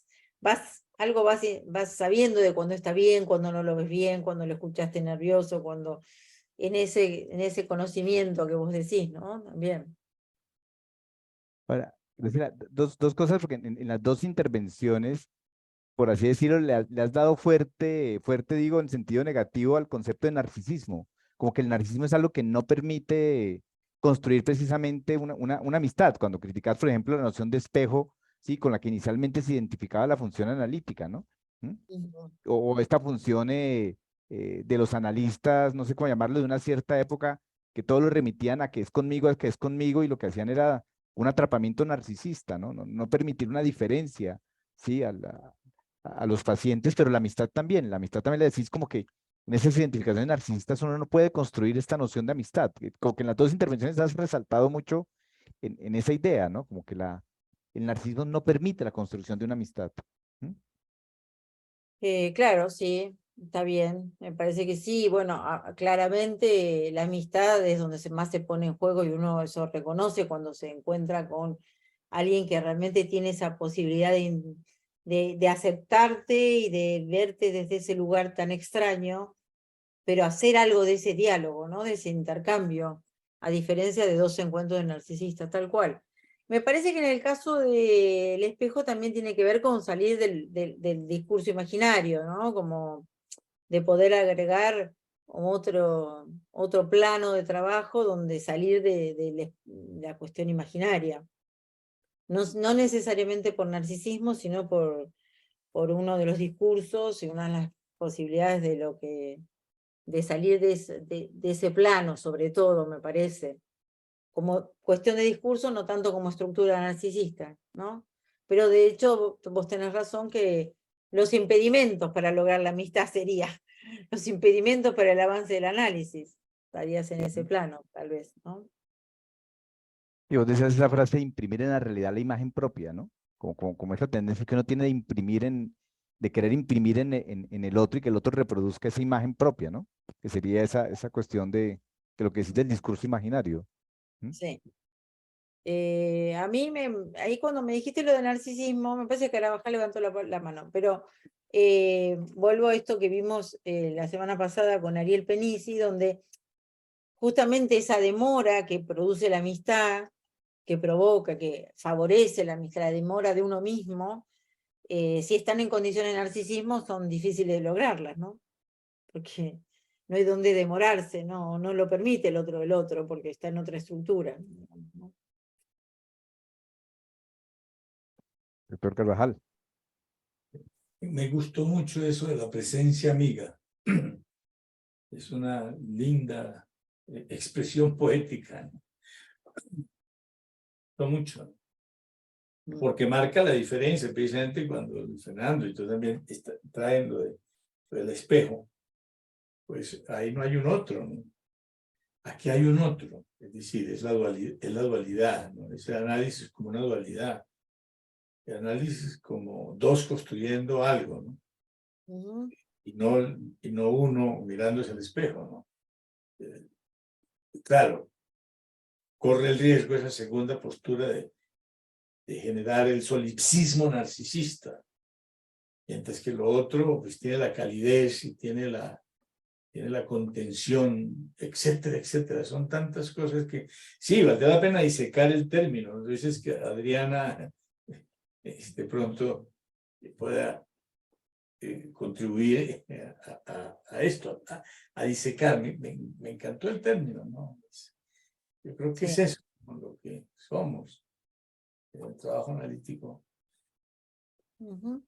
sabiendo de cuando está bien, cuando no lo ves bien, cuando lo escuchaste nervioso, cuando en ese conocimiento que vos decís, ¿no? También. Ahora, Es decir, dos cosas, porque en las dos intervenciones, por así decirlo, le has dado fuerte, fuerte, digo, en sentido negativo al concepto de narcisismo. Como que el narcisismo es algo que no permite construir precisamente una amistad. Cuando criticas, por ejemplo, la noción de espejo, sí, con la que inicialmente se identificaba la función analítica, ¿no? ¿Mm? Ujú. O esta función de los analistas, no sé cómo llamarlo, de una cierta época, que todo lo remitían a que es conmigo, a que es conmigo, y lo que hacían era un atrapamiento narcisista, ¿no? No permitir una diferencia, ¿sí? A los pacientes, pero la amistad también le decís como que en esas identificaciones narcisistas uno no puede construir esta noción de amistad, como que en las dos intervenciones has resaltado mucho en esa idea, ¿no? Como que el narcisismo no permite la construcción de una amistad. ¿Mm? Claro, sí, está bien, me parece que sí. Bueno, claramente la amistad es donde más se pone en juego y uno eso reconoce cuando se encuentra con alguien que realmente tiene esa posibilidad de aceptarte y de verte desde ese lugar tan extraño, pero hacer algo de ese diálogo, ¿no? De ese intercambio, a diferencia de dos encuentros de narcisistas, tal cual. Me parece que en el caso del espejo también tiene que ver con salir del discurso imaginario, ¿no? Como de poder agregar otro plano de trabajo donde salir de la cuestión imaginaria. No necesariamente por narcisismo, sino por uno de los discursos y una de las posibilidades de salir de ese plano, sobre todo, me parece, como cuestión de discurso, no tanto como estructura narcisista, ¿no? Pero de hecho, vos tenés razón que los impedimentos para lograr la amistad sería los impedimentos para el avance del análisis. Estarías en ese plano, tal vez, ¿no? Y vos decías esa frase de imprimir en la realidad la imagen propia, ¿no? Como esa tendencia que uno tiene de imprimir de querer imprimir en el otro y que el otro reproduzca esa imagen propia, ¿no? Que sería esa cuestión de lo que decís del discurso imaginario. ¿Mm? Sí. Ahí cuando me dijiste lo de narcisismo, me parece que Carabajal levantó la mano, pero vuelvo a esto que vimos la semana pasada con Ariel Penisi, donde justamente esa demora que produce la amistad, que provoca, que favorece la amistad, la demora de uno mismo, si están en condiciones de narcisismo, son difíciles de lograrlas, ¿no? Porque no hay donde demorarse, no lo permite el otro, porque está en otra estructura, ¿no? Doctor Carvajal. Me gustó mucho eso de la presencia amiga. Es una linda expresión poética, ¿no? Me gustó mucho, porque marca la diferencia, precisamente cuando Fernando y tú también traen del espejo, pues ahí no hay un otro, ¿no? Aquí hay un otro, es decir, es la dualidad, ¿no? Es el análisis como una dualidad, el análisis como dos construyendo algo, ¿no? Ujú. Y no uno mirándose al espejo, ¿no? Claro, corre el riesgo esa segunda postura de generar el solipsismo narcisista, mientras que lo otro pues tiene la calidez y tiene la contención, etcétera, etcétera. Son tantas cosas que sí, valdría la pena disecar el término. Entonces que Adriana de pronto pueda contribuir a esto, a disecar. Me encantó el término, ¿no? Yo creo que es Sí. eso, ¿no? Lo que somos, el trabajo analítico. Ujú.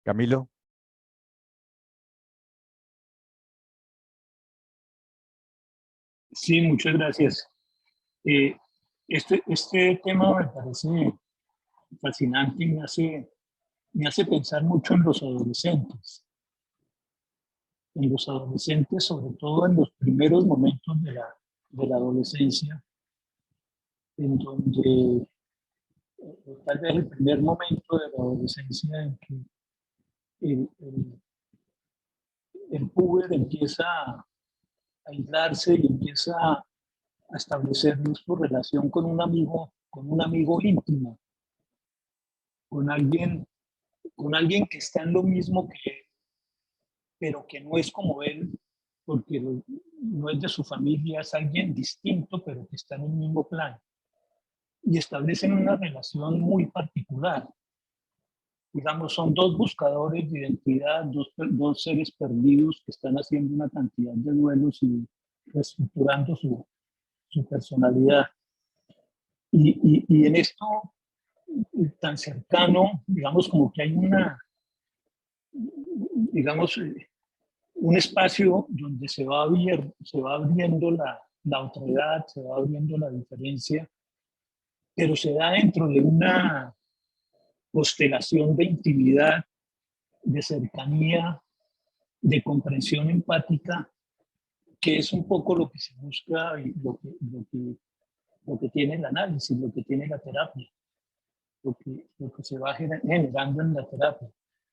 Camilo. Sí, muchas gracias. Eh, este tema me parece fascinante y me hace pensar mucho en los adolescentes, sobre todo en los primeros momentos de la adolescencia, en donde tal vez el primer momento de la adolescencia en que el puber empieza a aislarse y empieza a establecer su relación con un amigo íntimo, con alguien que está en lo mismo que él, pero que no es como él, porque no es de su familia, es alguien distinto, pero que está en el mismo plano. y establecen una relación muy particular. Digamos, son dos buscadores de identidad, dos seres perdidos que están haciendo una cantidad de duelos y reestructurando su personalidad. Y en esto tan cercano, digamos, como que hay digamos, un espacio donde se va abriendo la otredad, se va abriendo la diferencia, pero se da dentro de una constelación de intimidad, de cercanía, de comprensión empática, que es un poco lo que se busca y lo que tiene el análisis, lo que tiene la terapia, lo que se va generando en la terapia.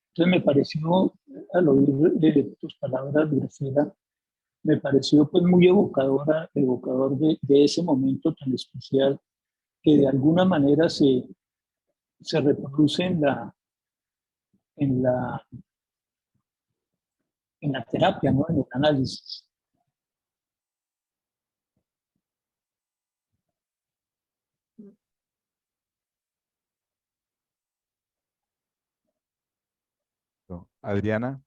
Entonces me pareció, al oír tus palabras, Graciela, me pareció pues muy evocador de ese momento tan especial que de alguna manera se reproduce en la, en la terapia, ¿no? En el análisis. Adriana.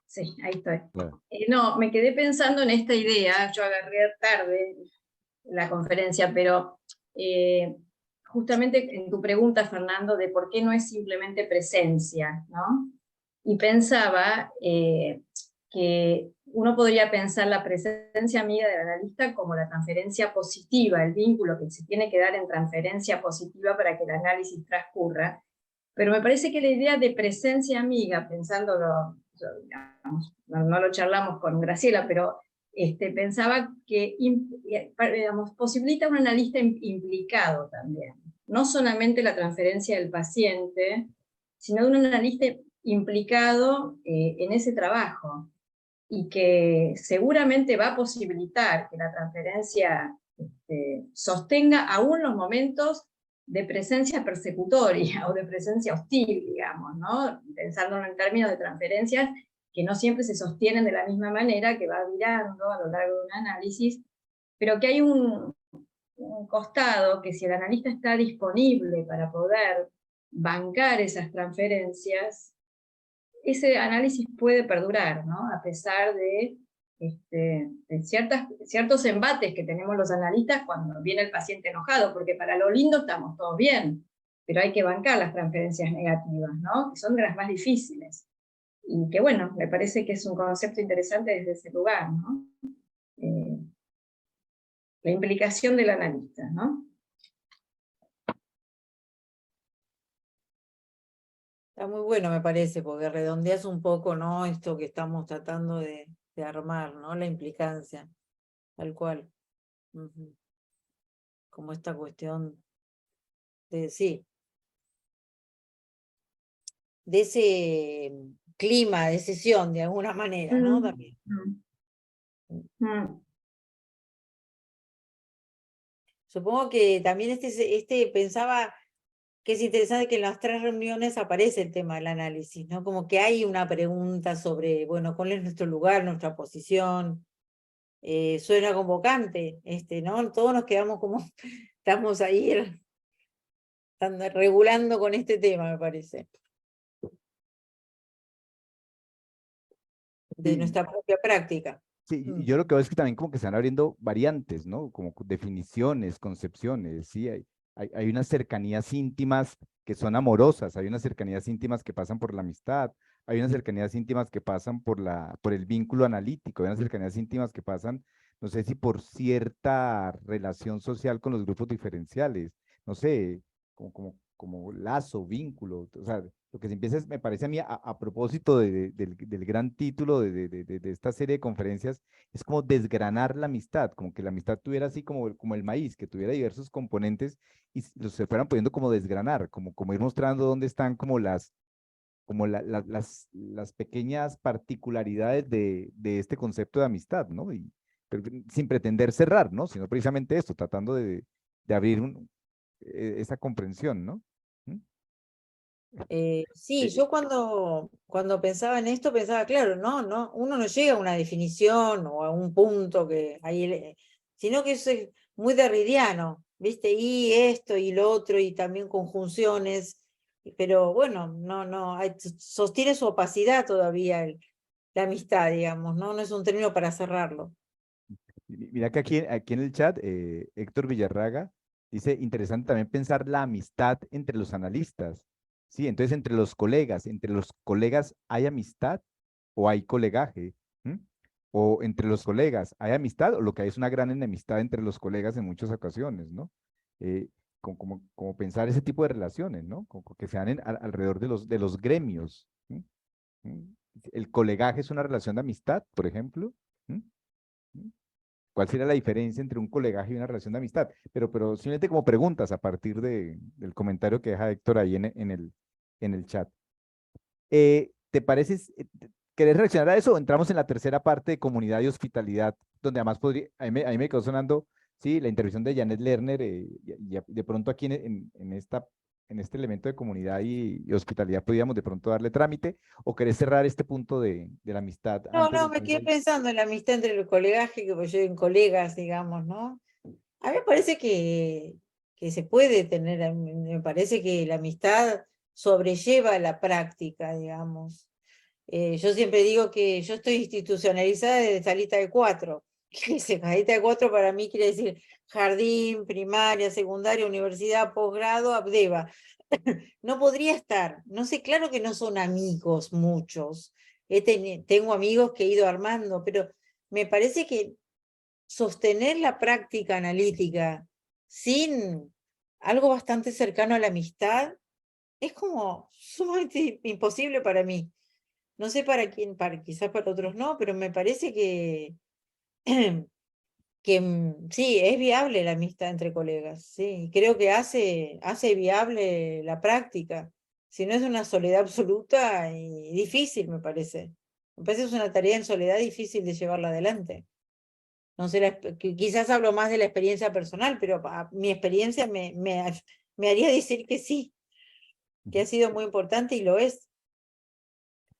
Sí, ahí estoy. Claro. No, me quedé pensando en esta idea, yo agarré tarde la conferencia, pero justamente en tu pregunta, Fernando, de por qué no es simplemente presencia, ¿no? Y pensaba que uno podría pensar la presencia amiga del analista como la transferencia positiva, el vínculo que se tiene que dar en transferencia positiva para que el análisis transcurra, pero me parece que la idea de presencia amiga, pensándolo, digamos, no lo charlamos con Graciela, pero pensaba que digamos, posibilita un analista implicado también. No solamente la transferencia del paciente, sino de un analista implicado en ese trabajo y que seguramente va a posibilitar que la transferencia sostenga aún los momentos de presencia persecutoria o de presencia hostil, digamos, ¿no? Pensándolo en términos de transferencias que no siempre se sostienen de la misma manera, que va virando a lo largo de un análisis, pero que hay un costado que si el analista está disponible para poder bancar esas transferencias, ese análisis puede perdurar, ¿no? A pesar de ciertos embates que tenemos los analistas cuando viene el paciente enojado, porque para lo lindo estamos todos bien, pero hay que bancar las transferencias negativas, ¿no? Que son de las más difíciles. Y que bueno, me parece que es un concepto interesante desde ese lugar, ¿no? La implicación del analista, ¿no? Está muy bueno, me parece, porque redondeas un poco, ¿no? Esto que estamos tratando de armar, ¿no? La implicancia, tal cual. Como esta cuestión de, sí, de ese clima de sesión, de alguna manera, ¿no? También. Supongo que también pensaba que es interesante que en las 3 reuniones aparece el tema del análisis, ¿no? Como que hay una pregunta sobre, bueno, ¿cuál es nuestro lugar, nuestra posición? Suena convocante, ¿no? Todos nos quedamos como, estamos ahí regulando con este tema, me parece. De nuestra propia práctica. Sí, y yo lo que veo es que también como que se están abriendo variantes, ¿no? Como definiciones, concepciones, ¿sí? Hay unas cercanías íntimas que son amorosas, hay unas cercanías íntimas que pasan por la amistad, hay unas cercanías íntimas que pasan por el vínculo analítico, hay unas cercanías íntimas que pasan, no sé si por cierta relación social con los grupos diferenciales, no sé, como lazo, vínculo, o sea, lo que se empieza es, me parece a mí, a propósito del gran título de esta serie de conferencias, es como desgranar la amistad, como que la amistad tuviera así como el maíz, que tuviera diversos componentes y los se fueran pudiendo como desgranar, como ir mostrando dónde están como las pequeñas particularidades de este concepto de amistad, ¿no? Pero sin pretender cerrar, ¿no? Sino precisamente esto, tratando de abrir esa comprensión, ¿no? Sí, yo cuando pensaba en esto pensaba, claro, no, uno no llega a una definición o a un punto que ahí, sino que eso es muy derridiano, ¿viste? Y esto y lo otro y también conjunciones, pero bueno, no, sostiene su opacidad todavía la amistad, digamos, ¿no? No es un término para cerrarlo. Mira que aquí en el chat, Héctor Villarraga dice, interesante también pensar la amistad entre los analistas. Sí, entonces entre los colegas ¿hay amistad o hay colegaje? ¿Mm? O entre los colegas ¿hay amistad o lo que hay es una gran enemistad entre los colegas en muchas ocasiones, ¿no? Eh, como pensar ese tipo de relaciones, ¿no? Como que se dan alrededor de los gremios. ¿Mm? ¿Mm? El colegaje es una relación de amistad, por ejemplo. ¿Mm? ¿Mm? ¿Cuál sería la diferencia entre un colegaje y una relación de amistad? Pero simplemente como preguntas a partir del comentario que deja Héctor ahí en el chat. ¿Te parece, querés reaccionar a eso o entramos en la tercera parte de comunidad y hospitalidad, donde además podría, a mí me quedó sonando, sí, la intervención de Janet Lerner, y de pronto aquí en este elemento de comunidad y hospitalidad podríamos de pronto darle trámite, o querés cerrar este punto de la amistad antes No, de me entrar quedé pensando en la amistad entre el colegaje, que pues yo en colegas, digamos, ¿no? A mí me parece que se puede tener, a mí me parece que la amistad sobrelleva la práctica, digamos. Yo siempre digo que yo estoy institucionalizada desde salita de 4. Que salita de 4 para mí quiere decir jardín, primaria, secundaria, universidad, posgrado, abdeva. No podría estar, no sé, claro que no son amigos muchos. Tengo amigos que he ido armando, pero me parece que sostener la práctica analítica sin algo bastante cercano a la amistad es como sumamente imposible para mí. No sé para quién, quizás para otros no, pero me parece que, sí, es viable la amistad entre colegas, sí. Creo que hace viable la práctica. Si no es una soledad absoluta y difícil, me parece. Me parece que es una tarea en soledad difícil de llevarla adelante. No sé, quizás hablo más de la experiencia personal, pero mi experiencia me haría decir que sí, que ha sido muy importante y lo es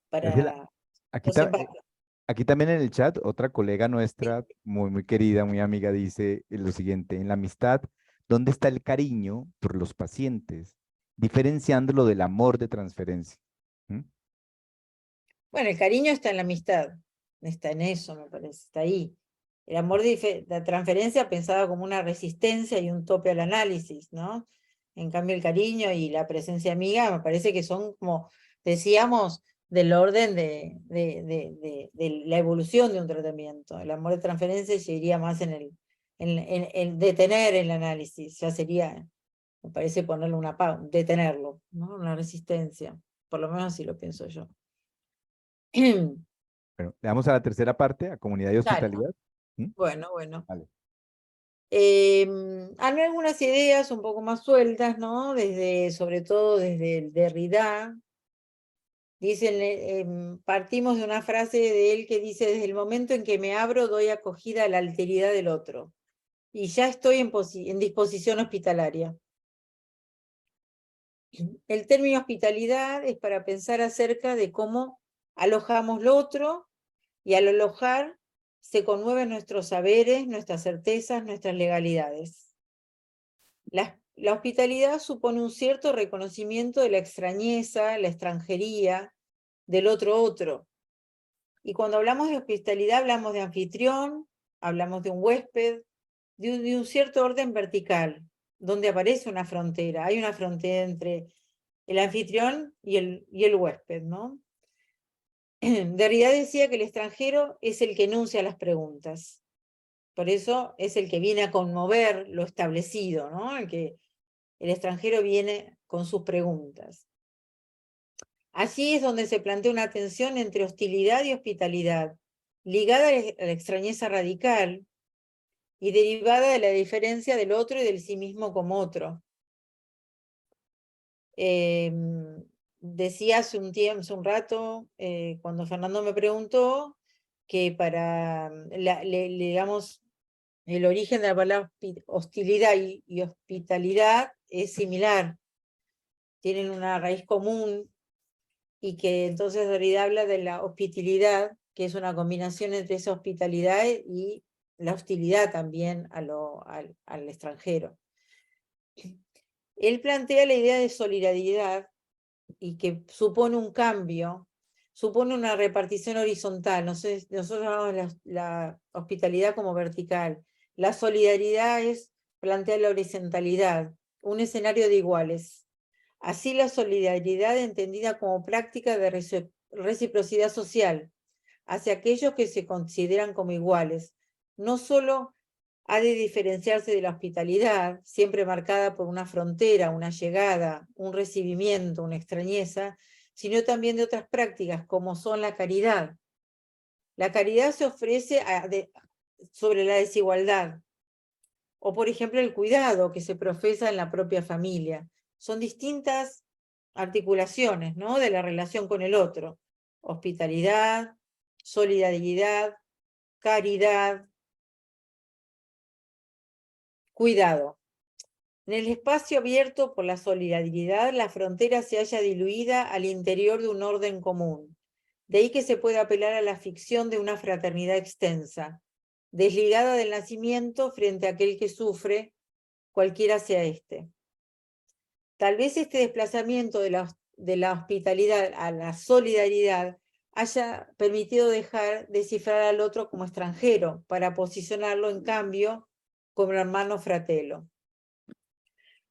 Graciela, para aquí, los embates. aquí también en el chat, otra colega nuestra, muy querida, muy amiga, dice lo siguiente: en la amistad, ¿dónde está el cariño por los pacientes? Diferenciándolo del amor de transferencia. ¿Mm? Bueno, el cariño está en la amistad, está en eso, me parece, está ahí. El amor de la transferencia pensaba como una resistencia y un tope al análisis, ¿no? En cambio, el cariño y la presencia amiga me parece que son, como decíamos, del orden de la evolución de un tratamiento. El amor de transferencia ya iría más en detener el análisis, ya sería, me parece, ponerle una pausa, detenerlo, ¿no? Una resistencia, por lo menos así lo pienso yo. Bueno, le damos a la tercera parte, a comunidad y Dale, hospitalidad. ¿Mm? bueno. Vale. Hay algunas ideas un poco más sueltas, ¿no? Sobre todo desde el Derrida. Dicen, partimos de una frase de él que dice: desde el momento en que me abro, doy acogida a la alteridad del otro. Y ya estoy en disposición hospitalaria. El término hospitalidad es para pensar acerca de cómo alojamos lo otro, y al alojar se conmueven nuestros saberes, nuestras certezas, nuestras legalidades. La hospitalidad supone un cierto reconocimiento de la extrañeza, la extranjería, del otro. Y cuando hablamos de hospitalidad hablamos de anfitrión, hablamos de un huésped, de un cierto orden vertical, donde aparece una frontera. Hay una frontera entre el anfitrión y el huésped, ¿no? Derrida decía que el extranjero es el que enuncia las preguntas. Por eso es el que viene a conmover lo establecido, ¿no? El extranjero viene con sus preguntas. Allí es donde se plantea una tensión entre hostilidad y hospitalidad, ligada a la extrañeza radical y derivada de la diferencia del otro y del sí mismo como otro. Decía hace un rato, cuando Fernando me preguntó, que para, digamos, el origen de la palabra hostilidad y hospitalidad es similar. tienen una raíz común, y que entonces Derrida habla de la hospitalidad, que es una combinación entre esa hospitalidad y la hostilidad también al extranjero. Él plantea la idea de solidaridad y que supone un cambio, supone una repartición horizontal. Nosotros llamamos la hospitalidad como vertical. La solidaridad plantea la horizontalidad, un escenario de iguales. Así la solidaridad entendida como práctica de reciprocidad social hacia aquellos que se consideran como iguales, no solo ha de diferenciarse de la hospitalidad, siempre marcada por una frontera, una llegada, un recibimiento, una extrañeza, sino también de otras prácticas como son la caridad. La caridad se ofrece sobre la desigualdad, o por ejemplo el cuidado que se profesa en la propia familia. Son distintas articulaciones, ¿no?, de la relación con el otro. Hospitalidad, solidaridad, caridad, cuidado. En el espacio abierto por la solidaridad, la frontera se halla diluida al interior de un orden común. De ahí que se puede apelar a la ficción de una fraternidad extensa, desligada del nacimiento frente a aquel que sufre, cualquiera sea este. Tal vez este desplazamiento de la hospitalidad a la solidaridad haya permitido descifrar al otro como extranjero, para posicionarlo en cambio como hermano fratelo.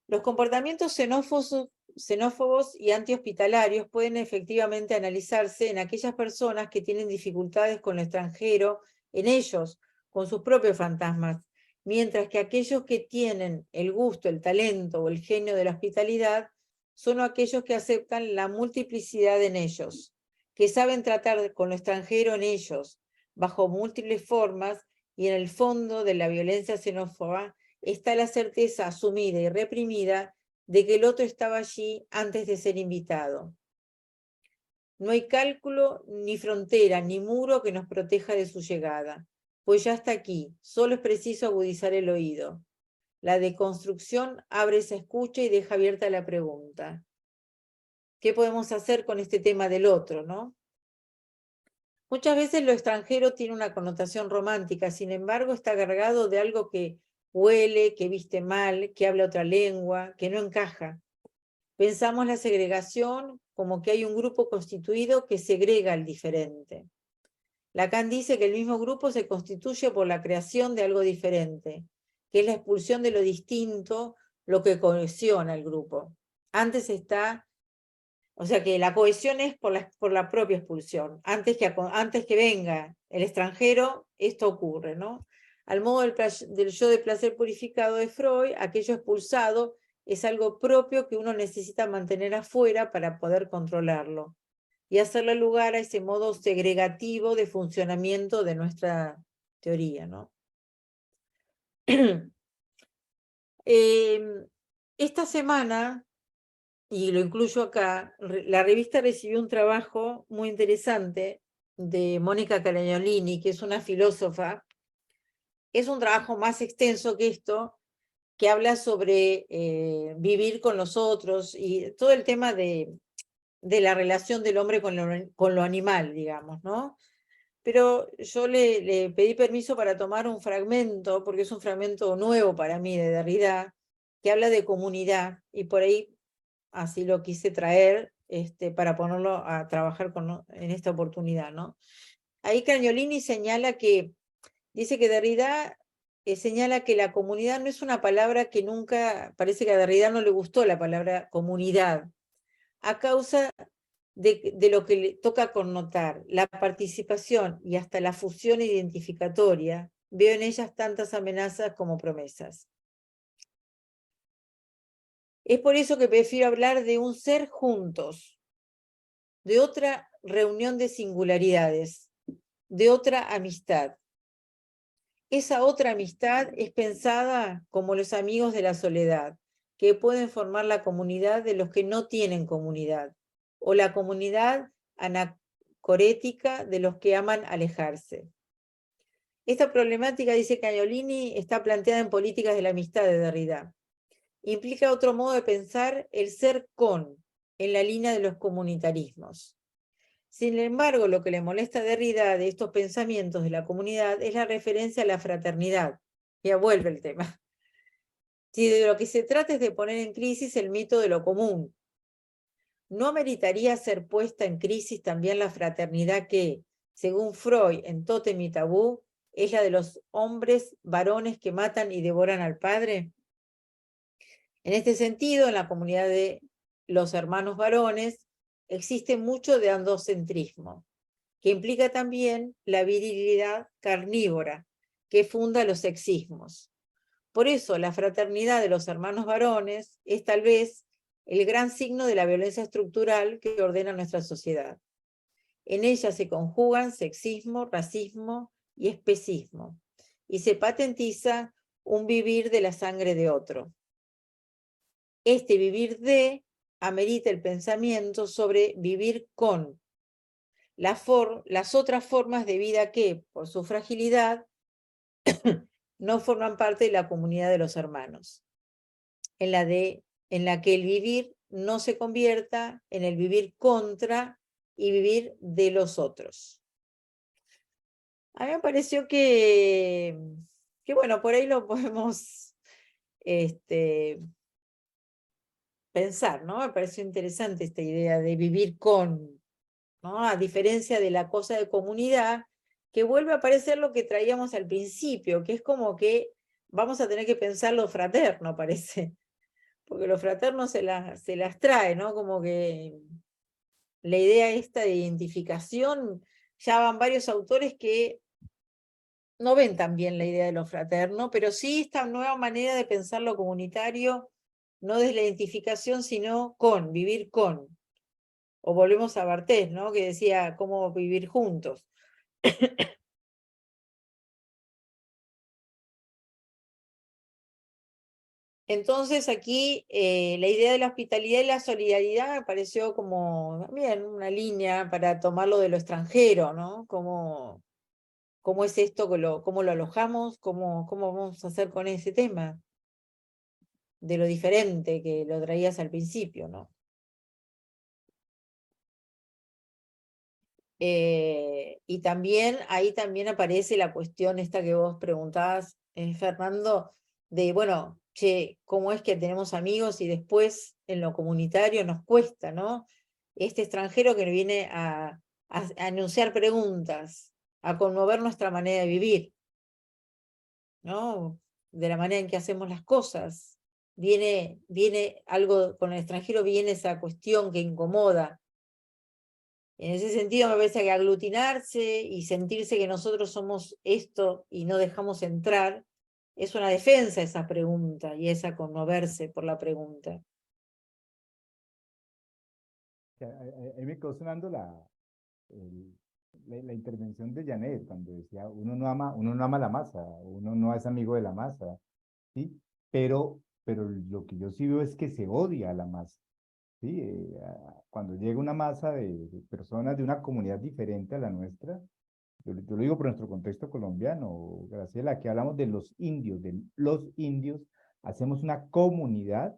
Los comportamientos xenófobos y antihospitalarios pueden efectivamente analizarse en aquellas personas que tienen dificultades con lo extranjero, en ellos, con sus propios fantasmas, mientras que aquellos que tienen el gusto, el talento o el genio de la hospitalidad son aquellos que aceptan la multiplicidad en ellos, que saben tratar con lo extranjero en ellos, bajo múltiples formas, y en el fondo de la violencia xenófoba está la certeza asumida y reprimida de que el otro estaba allí antes de ser invitado. No hay cálculo, ni frontera, ni muro que nos proteja de su llegada, pues ya está aquí, solo es preciso agudizar el oído. La deconstrucción abre esa escucha y deja abierta la pregunta. ¿Qué podemos hacer con este tema del otro, no? Muchas veces lo extranjero tiene una connotación romántica, sin embargo está cargado de algo que huele, que viste mal, que habla otra lengua, que no encaja. Pensamos la segregación como que hay un grupo constituido que segrega al diferente. Lacan dice que el mismo grupo se constituye por la creación de algo diferente, que es la expulsión de lo distinto, lo que cohesiona el grupo. Antes está, o sea que la cohesión es por la propia expulsión. Antes que venga el extranjero, esto ocurre, ¿no? Al modo del yo de placer purificado de Freud, aquello expulsado es algo propio que uno necesita mantener afuera para poder controlarlo y hacerle lugar a ese modo segregativo de funcionamiento de nuestra teoría, ¿no? Esta semana, y lo incluyo acá, la revista recibió un trabajo muy interesante de Mónica Caragnolini, que es una filósofa. Es un trabajo más extenso que esto, que habla sobre vivir con los otros y todo el tema de la relación del hombre con lo animal, digamos, ¿no? Pero yo le pedí permiso para tomar un fragmento, porque es un fragmento nuevo para mí de Derrida, que habla de comunidad, y por ahí así lo quise traer para ponerlo a trabajar en esta oportunidad, ¿no? Ahí Caragnolini dice que Derrida señala que la comunidad no es una palabra que nunca, parece que a Derrida no le gustó la palabra comunidad, a causa de lo que le toca connotar, la participación y hasta la fusión identificatoria. Veo en ellas tantas amenazas como promesas. Es por eso que prefiero hablar de un ser juntos, de otra reunión de singularidades, de otra amistad. Esa otra amistad es pensada como los amigos de la soledad, que pueden formar la comunidad de los que no tienen comunidad, o la comunidad anacorética de los que aman alejarse. Esta problemática, dice Caragnolini, está planteada en Políticas de la Amistad de Derrida. implica otro modo de pensar el ser con, en la línea de los comunitarismos. Sin embargo, lo que le molesta a Derrida de estos pensamientos de la comunidad es la referencia a la fraternidad. Ya vuelve el tema. Si de lo que se trata es de poner en crisis el mito de lo común, ¿no ameritaría ser puesta en crisis también la fraternidad que, según Freud en Tótem y Tabú, es la de los hombres varones que matan y devoran al padre? En este sentido, en la comunidad de los hermanos varones existe mucho de androcentrismo, que implica también la virilidad carnívora, que funda los sexismos. Por eso, la fraternidad de los hermanos varones es tal vez el gran signo de la violencia estructural que ordena nuestra sociedad. En ella se conjugan sexismo, racismo y especismo, y se patentiza un vivir de la sangre de otro. Este vivir de amerita el pensamiento sobre vivir con las otras formas de vida que, por su fragilidad, no forman parte de la comunidad de los hermanos, en la que el vivir no se convierta en el vivir contra y vivir de los otros. A mí me pareció que bueno, por ahí lo podemos pensar, ¿no? Me pareció interesante esta idea de vivir con, ¿no? A diferencia de la cosa de comunidad, que vuelve a aparecer lo que traíamos al principio, que es como que vamos a tener que pensar lo fraterno, parece. Porque lo fraterno se las trae, ¿no? Como que la idea esta de identificación, ya van varios autores que no ven tan bien la idea de lo fraterno, pero sí esta nueva manera de pensar lo comunitario, no desde la identificación, sino con, vivir con. O volvemos a Bartés, ¿no? Que decía cómo vivir juntos. Entonces aquí la idea de la hospitalidad y la solidaridad me pareció como también una línea para tomarlo de lo extranjero, ¿no? ¿Cómo es esto? ¿Cómo lo alojamos? ¿Cómo vamos a hacer con ese tema? De lo diferente que lo traías al principio, ¿no? Y también, ahí también aparece la cuestión esta que vos preguntabas, Fernando, de, bueno, che, ¿cómo es que tenemos amigos y después en lo comunitario nos cuesta, ¿no? Este extranjero que viene a anunciar preguntas, a conmover nuestra manera de vivir, ¿no? De la manera en que hacemos las cosas. Viene algo, con el extranjero viene esa cuestión que incomoda. En ese sentido me parece que aglutinarse y sentirse que nosotros somos esto y no dejamos entrar, es una defensa a esa pregunta y esa conmoverse por la pregunta. Ahí me quedó sonando la intervención de Janet cuando decía, uno no ama la masa, uno no es amigo de la masa, ¿sí? Pero lo que yo sí veo es que se odia a la masa. ¿Sí? Cuando llega una masa de personas de una comunidad diferente a la nuestra, yo lo digo por nuestro contexto colombiano, Graciela, aquí hablamos de los indios, hacemos una comunidad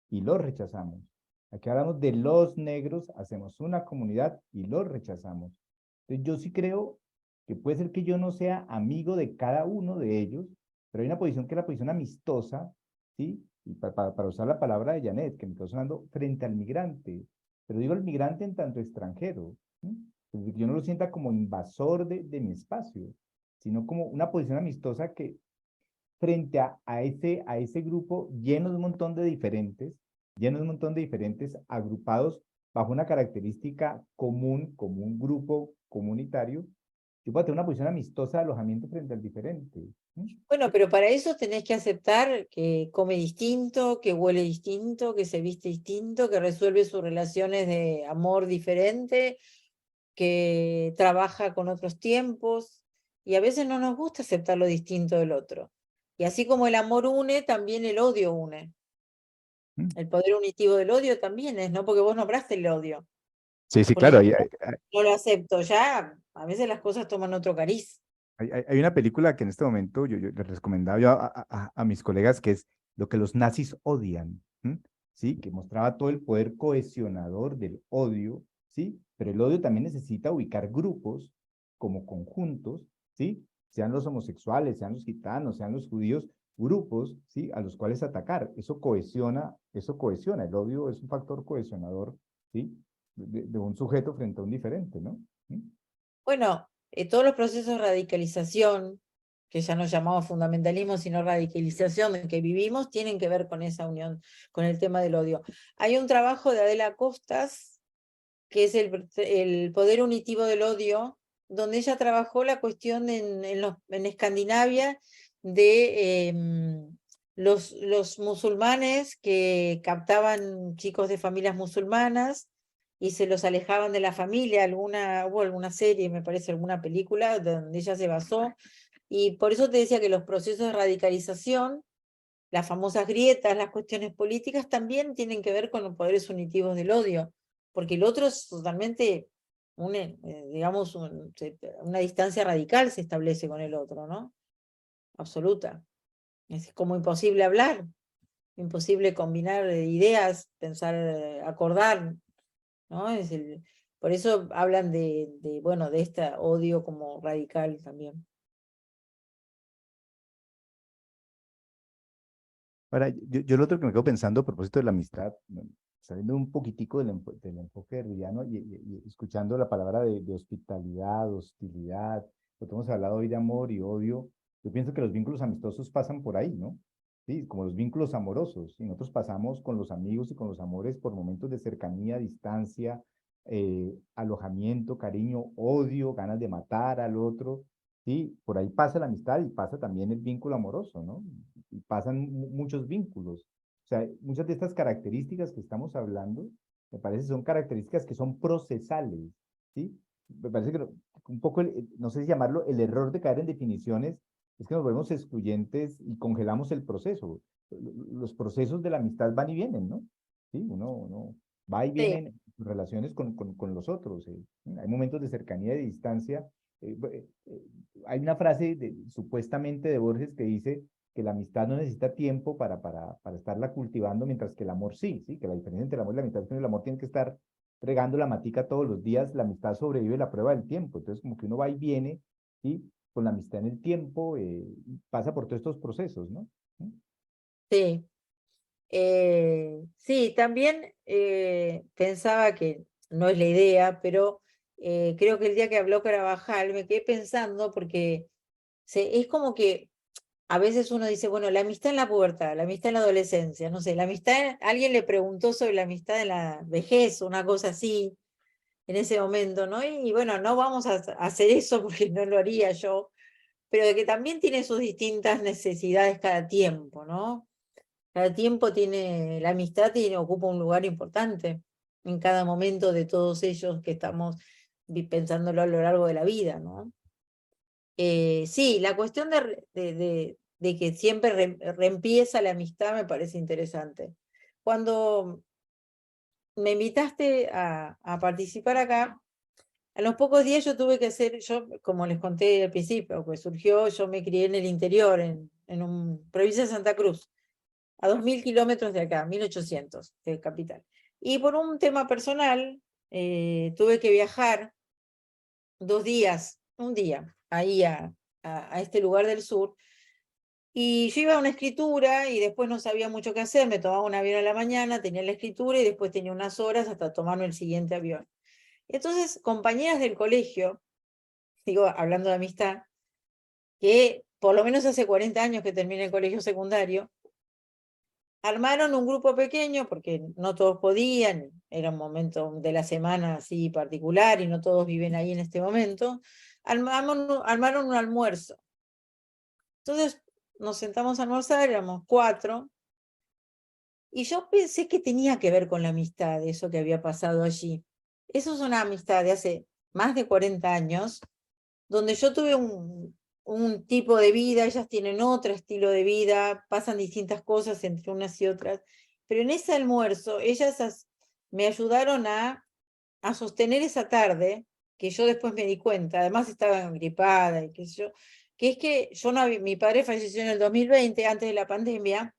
y los rechazamos. Aquí hablamos de los negros, hacemos una comunidad y los rechazamos. Entonces yo sí creo que puede ser que yo no sea amigo de cada uno de ellos, pero hay una posición que es la posición amistosa, ¿sí? Y para usar la palabra de Janet, que me está sonando, frente al migrante, pero digo el migrante en tanto extranjero, ¿sí? Entonces, yo no lo sienta como invasor de mi espacio, sino como una posición amistosa que frente a ese grupo lleno de un montón de diferentes, agrupados bajo una característica común, como un grupo comunitario, yo puedo tener una posición amistosa de alojamiento frente al diferente. Bueno, pero para eso tenés que aceptar que come distinto, que huele distinto, que se viste distinto, que resuelve sus relaciones de amor diferente, que trabaja con otros tiempos, y a veces no nos gusta aceptar lo distinto del otro. Y así como el amor une, también el odio une. El poder unitivo del odio también es, ¿no? Porque vos nombraste el odio. Sí, sí, Por claro. ejemplo, no lo acepto ya, a veces las cosas toman otro cariz. Hay una película que en este momento yo les recomendaba yo a mis colegas que es lo que los nazis odian, ¿sí? Que mostraba todo el poder cohesionador del odio, ¿sí? Pero el odio también necesita ubicar grupos como conjuntos, ¿sí? Sean los homosexuales, sean los gitanos, sean los judíos, grupos, ¿sí? A los cuales atacar. Eso cohesiona. El odio es un factor cohesionador, ¿sí? De un sujeto frente a un diferente, ¿no? Bueno, todos los procesos de radicalización, que ya no llamamos fundamentalismo, sino radicalización en que vivimos, tienen que ver con esa unión, con el tema del odio. Hay un trabajo de Adela Costas, que es el poder unitivo del odio, donde ella trabajó la cuestión en Escandinavia de los musulmanes que captaban chicos de familias musulmanas y se los alejaban de la familia. Hubo alguna serie, me parece, alguna película donde ella se basó, y por eso te decía que los procesos de radicalización, las famosas grietas, las cuestiones políticas, también tienen que ver con los poderes unitivos del odio, porque el otro es totalmente, digamos, una distancia radical se establece con el otro, ¿no? Absoluta. Es como imposible hablar, imposible combinar ideas, pensar, acordar, ¿no? Por eso hablan bueno, de este odio como radical también. Ahora, yo lo otro que me quedo pensando a propósito de la amistad, saliendo un poquitico del enfoque herreriano y escuchando la palabra de hospitalidad, hostilidad, lo que hemos hablado hoy de amor y odio, yo pienso que los vínculos amistosos pasan por ahí, ¿no? Sí, como los vínculos amorosos, y nosotros pasamos con los amigos y con los amores por momentos de cercanía, distancia, alojamiento, cariño, odio, ganas de matar al otro, sí, por ahí pasa la amistad y pasa también el vínculo amoroso, ¿no? Y pasan muchos vínculos. O sea, muchas de estas características que estamos hablando, me parece, son características que son procesales, ¿sí? Me parece que un poco, no sé si llamarlo, el error de caer en definiciones, es que nos volvemos excluyentes y congelamos el proceso. Los procesos de la amistad van y vienen, ¿no? Sí, uno va y viene Sí. en sus relaciones con los otros. Hay momentos de cercanía y de distancia. Hay una frase supuestamente de Borges que dice que la amistad no necesita tiempo para estarla cultivando, mientras que el amor sí, ¿sí? Que la diferencia entre el amor y la amistad es que el amor tiene que estar regando la matica todos los días, la amistad sobrevive la prueba del tiempo. Entonces, como que uno va y viene, ¿sí? Con la amistad en el tiempo, pasa por todos estos procesos, ¿no? Sí. Sí, también pensaba que no es la idea, pero creo que el día que habló Carabajal me quedé pensando porque es como que a veces uno dice, bueno, la amistad en la pubertad, la amistad en la adolescencia, no sé, la amistad, alguien le preguntó sobre la amistad en la vejez, una cosa así, en ese momento, ¿no? Y bueno, no vamos a hacer eso porque no lo haría yo, pero de que también tiene sus distintas necesidades cada tiempo, ¿no? Cada tiempo la amistad ocupa un lugar importante en cada momento de todos ellos que estamos pensándolo a lo largo de la vida, ¿no? Sí, la cuestión de que siempre reempieza la amistad me parece interesante. Cuando me invitaste a participar acá, a los pocos días yo tuve que hacer, yo como les conté al principio, pues surgió, yo me crié en el interior, en un provincia de Santa Cruz, a 2000 kilómetros de acá, 1800 de capital. Y por un tema personal, tuve que viajar 2 días, un día, ahí a este lugar del sur. Y yo iba a una escritura y después no sabía mucho qué hacer, me tomaba un avión a la mañana, tenía la escritura y después tenía unas horas hasta tomarme el siguiente avión. Entonces, compañeras del colegio, digo, hablando de amistad, que por lo menos hace 40 años que terminé el colegio secundario, armaron un grupo pequeño porque no todos podían, era un momento de la semana así particular y no todos viven ahí en este momento, armaron un almuerzo. Entonces nos sentamos a almorzar, éramos 4, y yo pensé que tenía que ver con la amistad, eso que había pasado allí. Eso es una amistad de hace más de 40 años, donde yo tuve un tipo de vida, ellas tienen otro estilo de vida, pasan distintas cosas entre unas y otras, pero en ese almuerzo ellas me ayudaron a sostener esa tarde, que yo después me di cuenta, además estaba gripada y qué sé yo, que es que yo no mi padre falleció en el 2020, antes de la pandemia,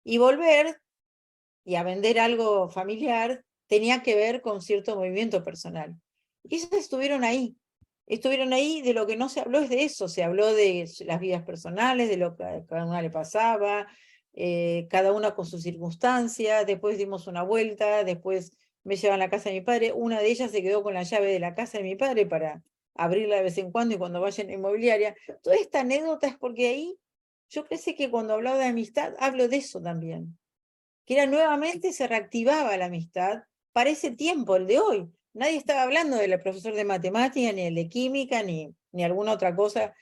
Y volver y a vender algo familiar tenía que ver con cierto movimiento personal. Y ellos estuvieron ahí. Estuvieron ahí, de lo que no se habló es de eso, se habló de las vidas personales, de lo que a cada una le pasaba, cada una con sus circunstancias, después dimos una vuelta, después me llevan a la casa de mi padre, una de ellas se quedó con la llave de la casa de mi padre para abrirla de vez en cuando y cuando vaya en la inmobiliaria. Toda esta anécdota es porque ahí yo pensé que cuando hablaba de amistad, hablo de eso también, que era nuevamente se reactivaba la amistad para ese tiempo, el de hoy. Nadie estaba hablando del profesor de matemática, ni el de química, ni alguna otra cosa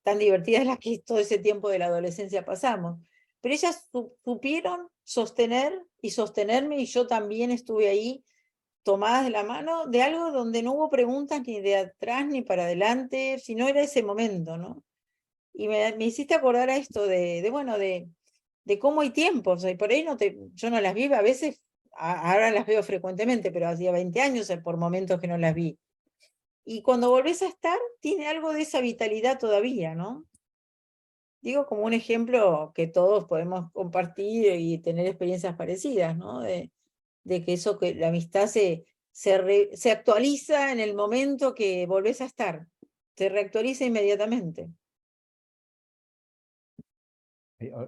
tan divertida en la que todo ese tiempo de la adolescencia pasamos. Pero ellas supieron sostener y sostenerme, y yo también estuve ahí tomadas de la mano de algo donde no hubo preguntas ni de atrás ni para adelante, sino era ese momento, ¿no? Y me hiciste acordar a esto bueno, de cómo hay tiempos, y por ahí yo no las vi, a veces, ahora las veo frecuentemente, pero hacía 20 años por momentos que no las vi. Y cuando volvés a estar, tiene algo de esa vitalidad todavía, ¿no? Digo como un ejemplo que todos podemos compartir y tener experiencias parecidas, ¿no? De que eso, que la amistad se actualiza en el momento que volvés a estar, se reactualiza inmediatamente.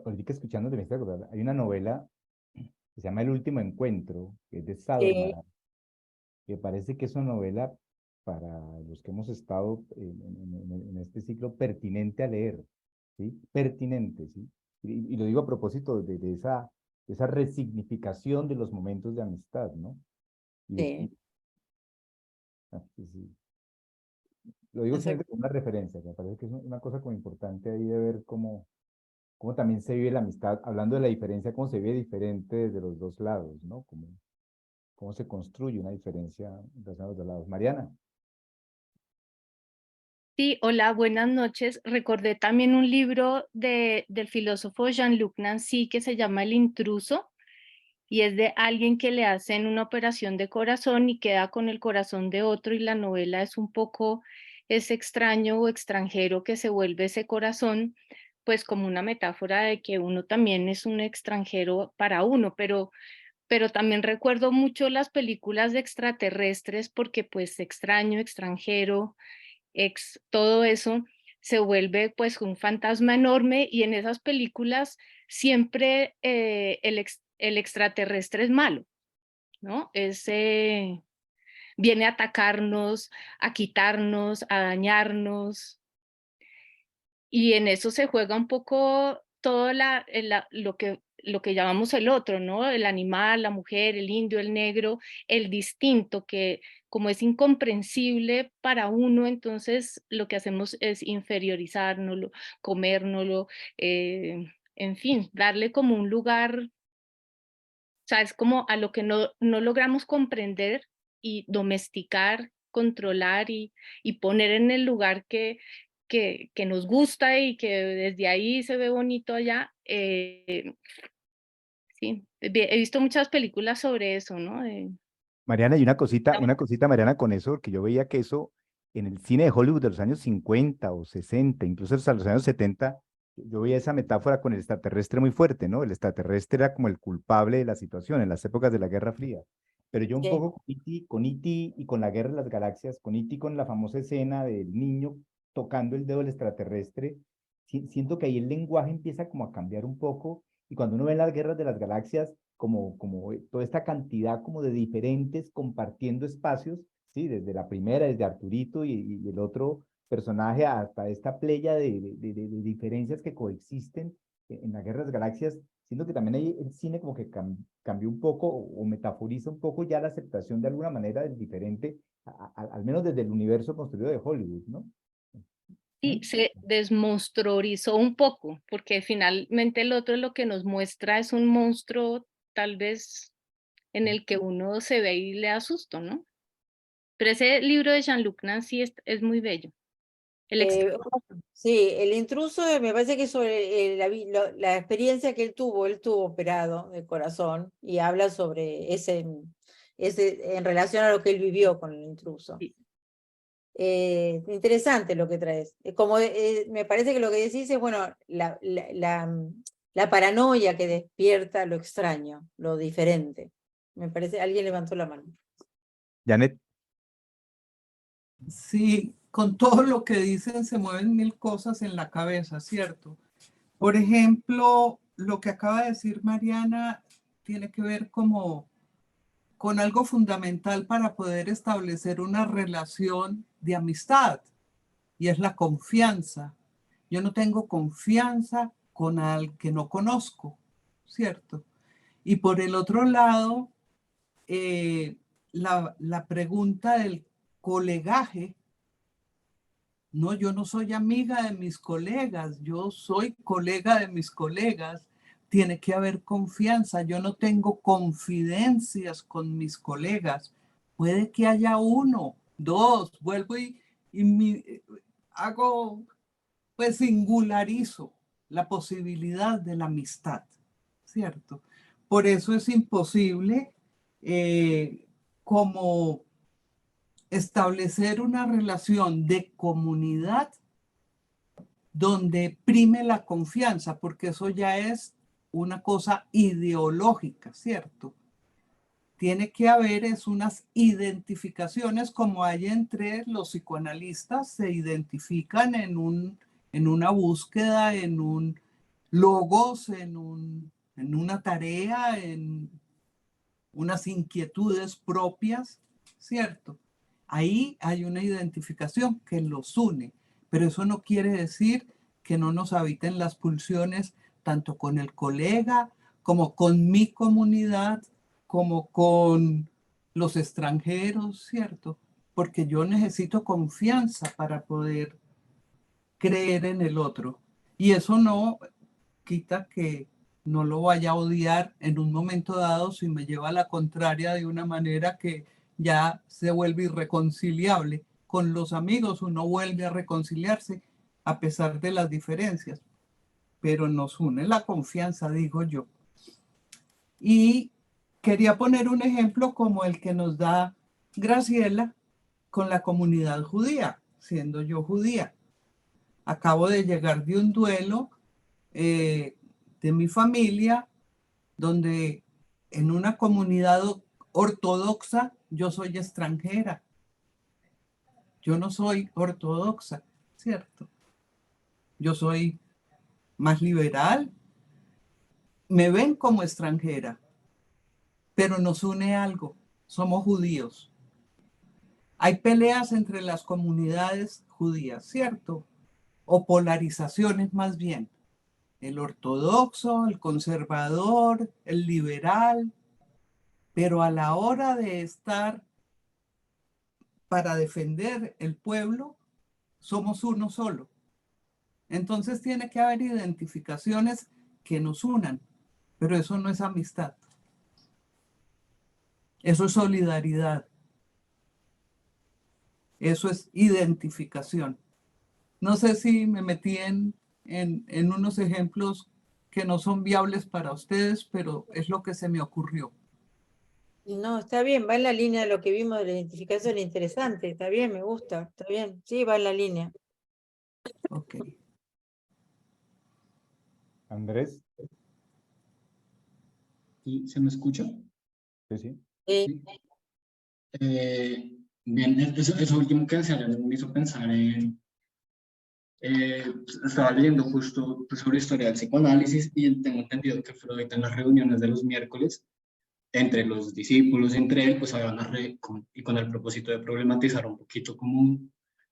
Ahorita escuchando me estoy acordando, hay una novela que se llama El último encuentro, que es de Sí. Sadormar, que parece que es una novela para los que hemos estado en este ciclo pertinente a leer, ¿sí? Pertinente, ¿sí? Y lo digo a propósito de esa resignificación de los momentos de amistad, ¿no? Sí. Sí. Lo digo simplemente como una referencia, que me parece que es una cosa como importante ahí de ver cómo también se vive la amistad, hablando de la diferencia, cómo se vive diferente desde los dos lados, ¿no? Cómo se construye una diferencia entre los dos lados. Mariana. Sí, hola, buenas noches. Recordé también un libro del filósofo Jean-Luc Nancy que se llama El intruso, y es de alguien que le hacen una operación de corazón y queda con el corazón de otro, y la novela es un poco ese extraño o extranjero que se vuelve ese corazón, pues como una metáfora de que uno también es un extranjero para uno, pero también recuerdo mucho las películas de extraterrestres porque pues extraño, extranjero, todo eso se vuelve pues un fantasma enorme, y en esas películas siempre el extraterrestre es malo, ¿no? Viene a atacarnos, a quitarnos, a dañarnos, y en eso se juega un poco todo lo que llamamos el otro, ¿no? El animal, la mujer, el indio, el negro, el distinto, que como es incomprensible para uno, entonces lo que hacemos es inferiorizárnoslo, comérnoslo, en fin, darle como un lugar, o sea, es como a lo que no logramos comprender y domesticar, controlar y poner en el lugar que nos gusta y que desde ahí se ve bonito allá. Sí, he visto muchas películas sobre eso, ¿no? Mariana, y una cosita, Mariana, con eso, porque yo veía que eso en el cine de Hollywood de los años 50 o 60, incluso hasta los años 70, yo veía esa metáfora con el extraterrestre muy fuerte, ¿no? El extraterrestre era como el culpable de la situación en las épocas de la Guerra Fría. Pero yo un Sí. poco con E.T. y con la Guerra de las Galaxias, con E.T. con la famosa escena del niño tocando el dedo del extraterrestre, siento que ahí el lenguaje empieza como a cambiar un poco, y cuando uno ve las Guerras de las Galaxias, como toda esta cantidad como de diferentes compartiendo espacios, ¿sí? Desde la primera, desde Arturito y el otro personaje hasta esta playa de diferencias que coexisten en las Guerras Galaxias, siendo que también ahí el cine como que cambió un poco o metaforiza un poco ya la aceptación de alguna manera del diferente, al menos desde el universo construido de Hollywood, ¿no? Y se desmonstruorizó un poco, porque finalmente el otro lo que nos muestra es un monstruo tal vez en el que uno se ve y le da susto, ¿no? Pero ese libro de Jean-Luc Nancy es muy bello. El Eh, sí, El intruso me parece que es sobre la experiencia que él tuvo operado de corazón, y habla sobre ese en relación a lo que él vivió con el intruso. Interesante lo que traes. Me parece que lo que decís es, bueno, la paranoia que despierta lo extraño, lo diferente. Me parece, alguien levantó la mano. Janet. Sí, con todo lo que dicen se mueven mil cosas en la cabeza, ¿cierto? Por ejemplo, lo que acaba de decir Mariana tiene que ver como con algo fundamental para poder establecer una relación de amistad, y es la confianza. Yo no tengo confianza con al que no conozco, ¿cierto? Y por el otro lado, la pregunta del colegaje. No, yo no soy amiga de mis colegas, yo soy colega de mis colegas. Tiene que haber confianza. Yo no tengo confidencias con mis colegas. Puede que haya uno, dos, vuelvo hago, pues singularizo la posibilidad de la amistad, ¿cierto? Por eso es imposible como establecer una relación de comunidad donde prime la confianza, porque eso ya es una cosa ideológica, ¿cierto? Tiene que haber unas identificaciones como hay entre los psicoanalistas, se identifican en una búsqueda, en un logos, en una tarea, en unas inquietudes propias, ¿cierto? Ahí hay una identificación que los une, pero eso no quiere decir que no nos habiten las pulsiones tanto con el colega, como con mi comunidad, como con los extranjeros, ¿cierto? Porque yo necesito confianza para poder creer en el otro. Y eso no quita que no lo vaya a odiar en un momento dado si me lleva a la contraria de una manera que ya se vuelve irreconciliable. Con los amigos uno vuelve a reconciliarse a pesar de las diferencias, pero nos une la confianza, digo yo. Y quería poner un ejemplo como el que nos da Graciela con la comunidad judía, siendo yo judía. Acabo de llegar de un duelo de mi familia, donde en una comunidad ortodoxa yo soy extranjera. Yo no soy ortodoxa, ¿cierto? Yo soy más liberal. Me ven como extranjera, pero nos une algo. Somos judíos. Hay peleas entre las comunidades judías, ¿cierto? O polarizaciones más bien. El ortodoxo, el conservador, el liberal, pero a la hora de estar para defender el pueblo, somos uno solo. Entonces tiene que haber identificaciones que nos unan, pero eso no es amistad. Eso es solidaridad. Eso es identificación. No sé si me metí en unos ejemplos que no son viables para ustedes, pero es lo que se me ocurrió. No, está bien, va en la línea de lo que vimos de la identificación, interesante, está bien, me gusta, está bien, sí, va en la línea. Ok. Andrés. ¿Sí? ¿Se me escucha? Sí, sí. Sí. Bien, eso último que decía me hizo pensar en... estaba leyendo justo sobre historia del psicoanálisis y tengo entendido que Freud en las reuniones de los miércoles entre los discípulos, entre él, pues había y con el propósito de problematizar un poquito como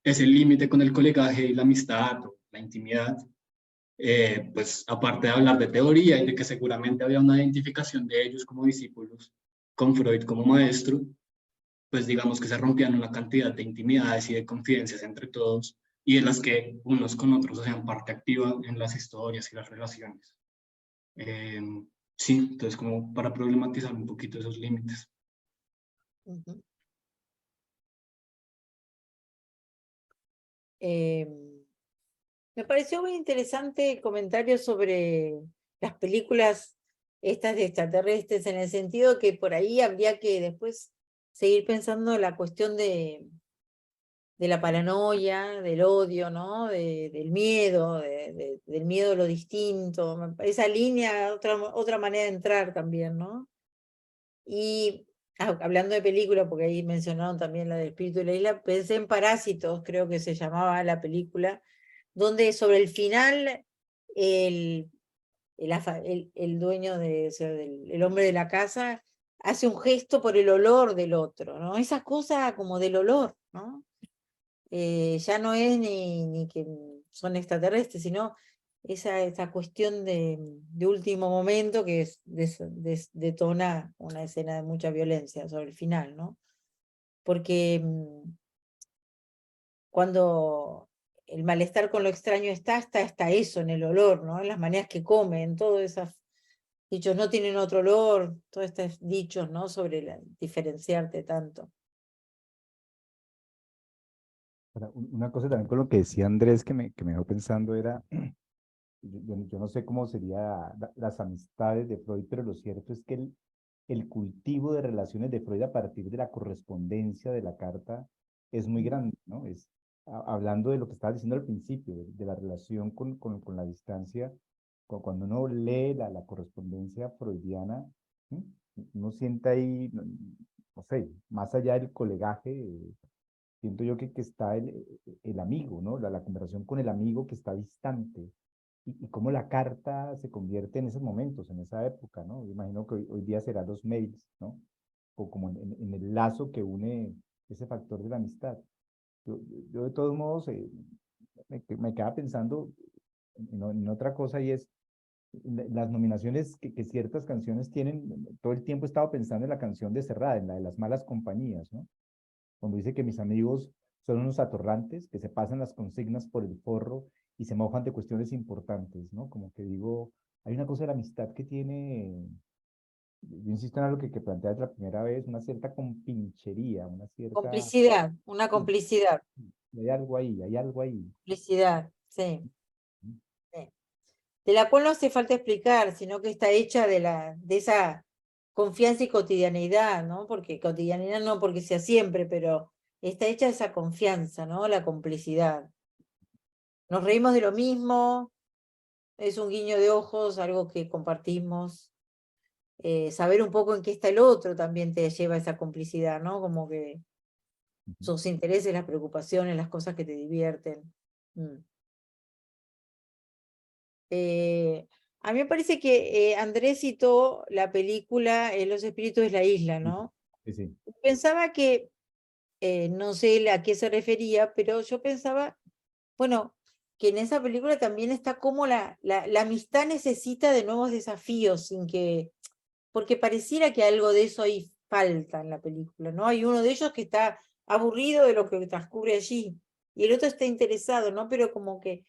ese límite con el colegaje y la amistad o la intimidad, pues aparte de hablar de teoría y de que seguramente había una identificación de ellos como discípulos con Freud como maestro, pues digamos que se rompían una cantidad de intimidades y de confidencias entre todos y de las que unos con otros hacían parte activa en las historias y las relaciones. Sí, entonces como para problematizar un poquito esos límites. Uh-huh. Me pareció muy interesante el comentario sobre las películas estas de extraterrestres, en el sentido que por ahí habría que después seguir pensando la cuestión de la paranoia, del odio, ¿no? Del miedo, del miedo a lo distinto. Esa línea, otra manera de entrar también, ¿no? Y hablando de película, porque ahí mencionaron también la del espíritu de la isla, pensé en Parásitos, creo que se llamaba la película, donde sobre el final el dueño o sea, el hombre de la casa hace un gesto por el olor del otro, ¿no? Esa cosa como del olor, ¿no? Ya no es ni que son extraterrestres, sino esa cuestión de último momento que detona una escena de mucha violencia sobre el final, ¿no? Porque cuando el malestar con lo extraño está eso en el olor, ¿no? En las maneras que comen, todos esos dichos no tienen otro olor, todos estos dichos, ¿no? Sobre diferenciarte tanto. Ahora, una cosa también con lo que decía Andrés que me dejó pensando era, yo no sé cómo serían las amistades de Freud, pero lo cierto es que el cultivo de relaciones de Freud a partir de la correspondencia de la carta es muy grande, ¿no? Hablando de lo que estabas diciendo al principio, de la relación con la distancia, cuando uno lee la correspondencia freudiana, ¿sí? Uno siente ahí, no sé, más allá del colegaje, siento yo que está el amigo, ¿no? La conversación con el amigo que está distante. Y cómo la carta se convierte en esos momentos, en esa época, ¿no? Yo imagino que hoy día serán los mails, ¿no? O como en el lazo que une ese factor de la amistad. Yo de todos modos me quedaba pensando en otra cosa y es las nominaciones que ciertas canciones tienen. Todo el tiempo he estado pensando en la canción de Serrat, en la de Las Malas Compañías, ¿no? Cuando dice que mis amigos son unos atorrantes, que se pasan las consignas por el forro y se mojan de cuestiones importantes, ¿no? Como que digo, hay una cosa de la amistad que tiene, yo insisto en algo que planteaste la primera vez, una cierta compinchería, una cierta... Complicidad, una Sí, complicidad. hay algo ahí, hay algo ahí. Complicidad, sí. Sí. De la cual no hace falta explicar, sino que está hecha de esa confianza y cotidianidad, ¿no? Porque cotidianidad no porque sea siempre, pero está hecha esa confianza, ¿no? La complicidad. Nos reímos de lo mismo, es un guiño de ojos, algo que compartimos. Saber un poco en qué está el otro también te lleva a esa complicidad, ¿no? Como que sus intereses, las preocupaciones, las cosas que te divierten. A mí me parece que Andrés citó la película Los espíritus de la isla, ¿no? Sí, sí. Pensaba que, no sé a qué se refería, pero yo pensaba, bueno, que en esa película también está como la amistad necesita de nuevos desafíos, porque pareciera que algo de eso ahí falta en la película, ¿no? Hay uno de ellos que está aburrido de lo que transcurre allí, y el otro está interesado, ¿no? Pero como que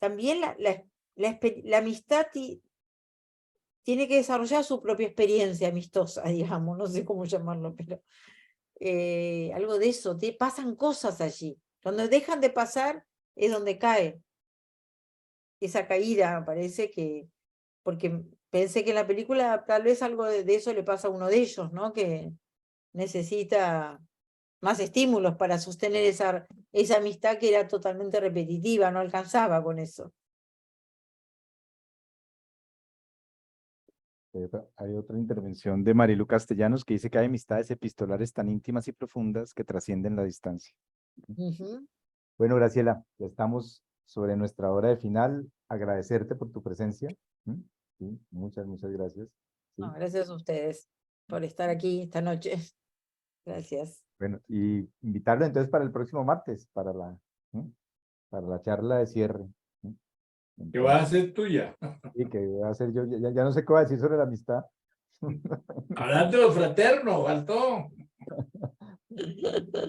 también la amistad tiene que desarrollar su propia experiencia amistosa, digamos, no sé cómo llamarlo, pero algo de eso, pasan cosas allí. Cuando dejan de pasar es donde cae esa caída, parece que, porque pensé que en la película tal vez algo de eso le pasa a uno de ellos, ¿no? Que necesita más estímulos para sostener esa amistad que era totalmente repetitiva, no alcanzaba con eso. Hay otra intervención de Marilu Castellanos que dice que hay amistades epistolares tan íntimas y profundas que trascienden la distancia. Bueno, Graciela, ya estamos sobre nuestra hora de final. Agradecerte por tu presencia. Sí, muchas gracias. Sí. No, gracias a ustedes por estar aquí esta noche. Gracias. Bueno, y invitarlo entonces para el próximo martes, para la charla de cierre. Que va a ser tuya. Sí, que voy a hacer yo, ya no sé qué voy a decir sobre la amistad. Hablando de lo fraterno, faltó.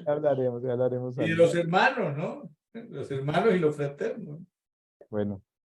Hablaremos Y de algo. los hermanos, ¿no? Los hermanos y los fraternos. Bueno,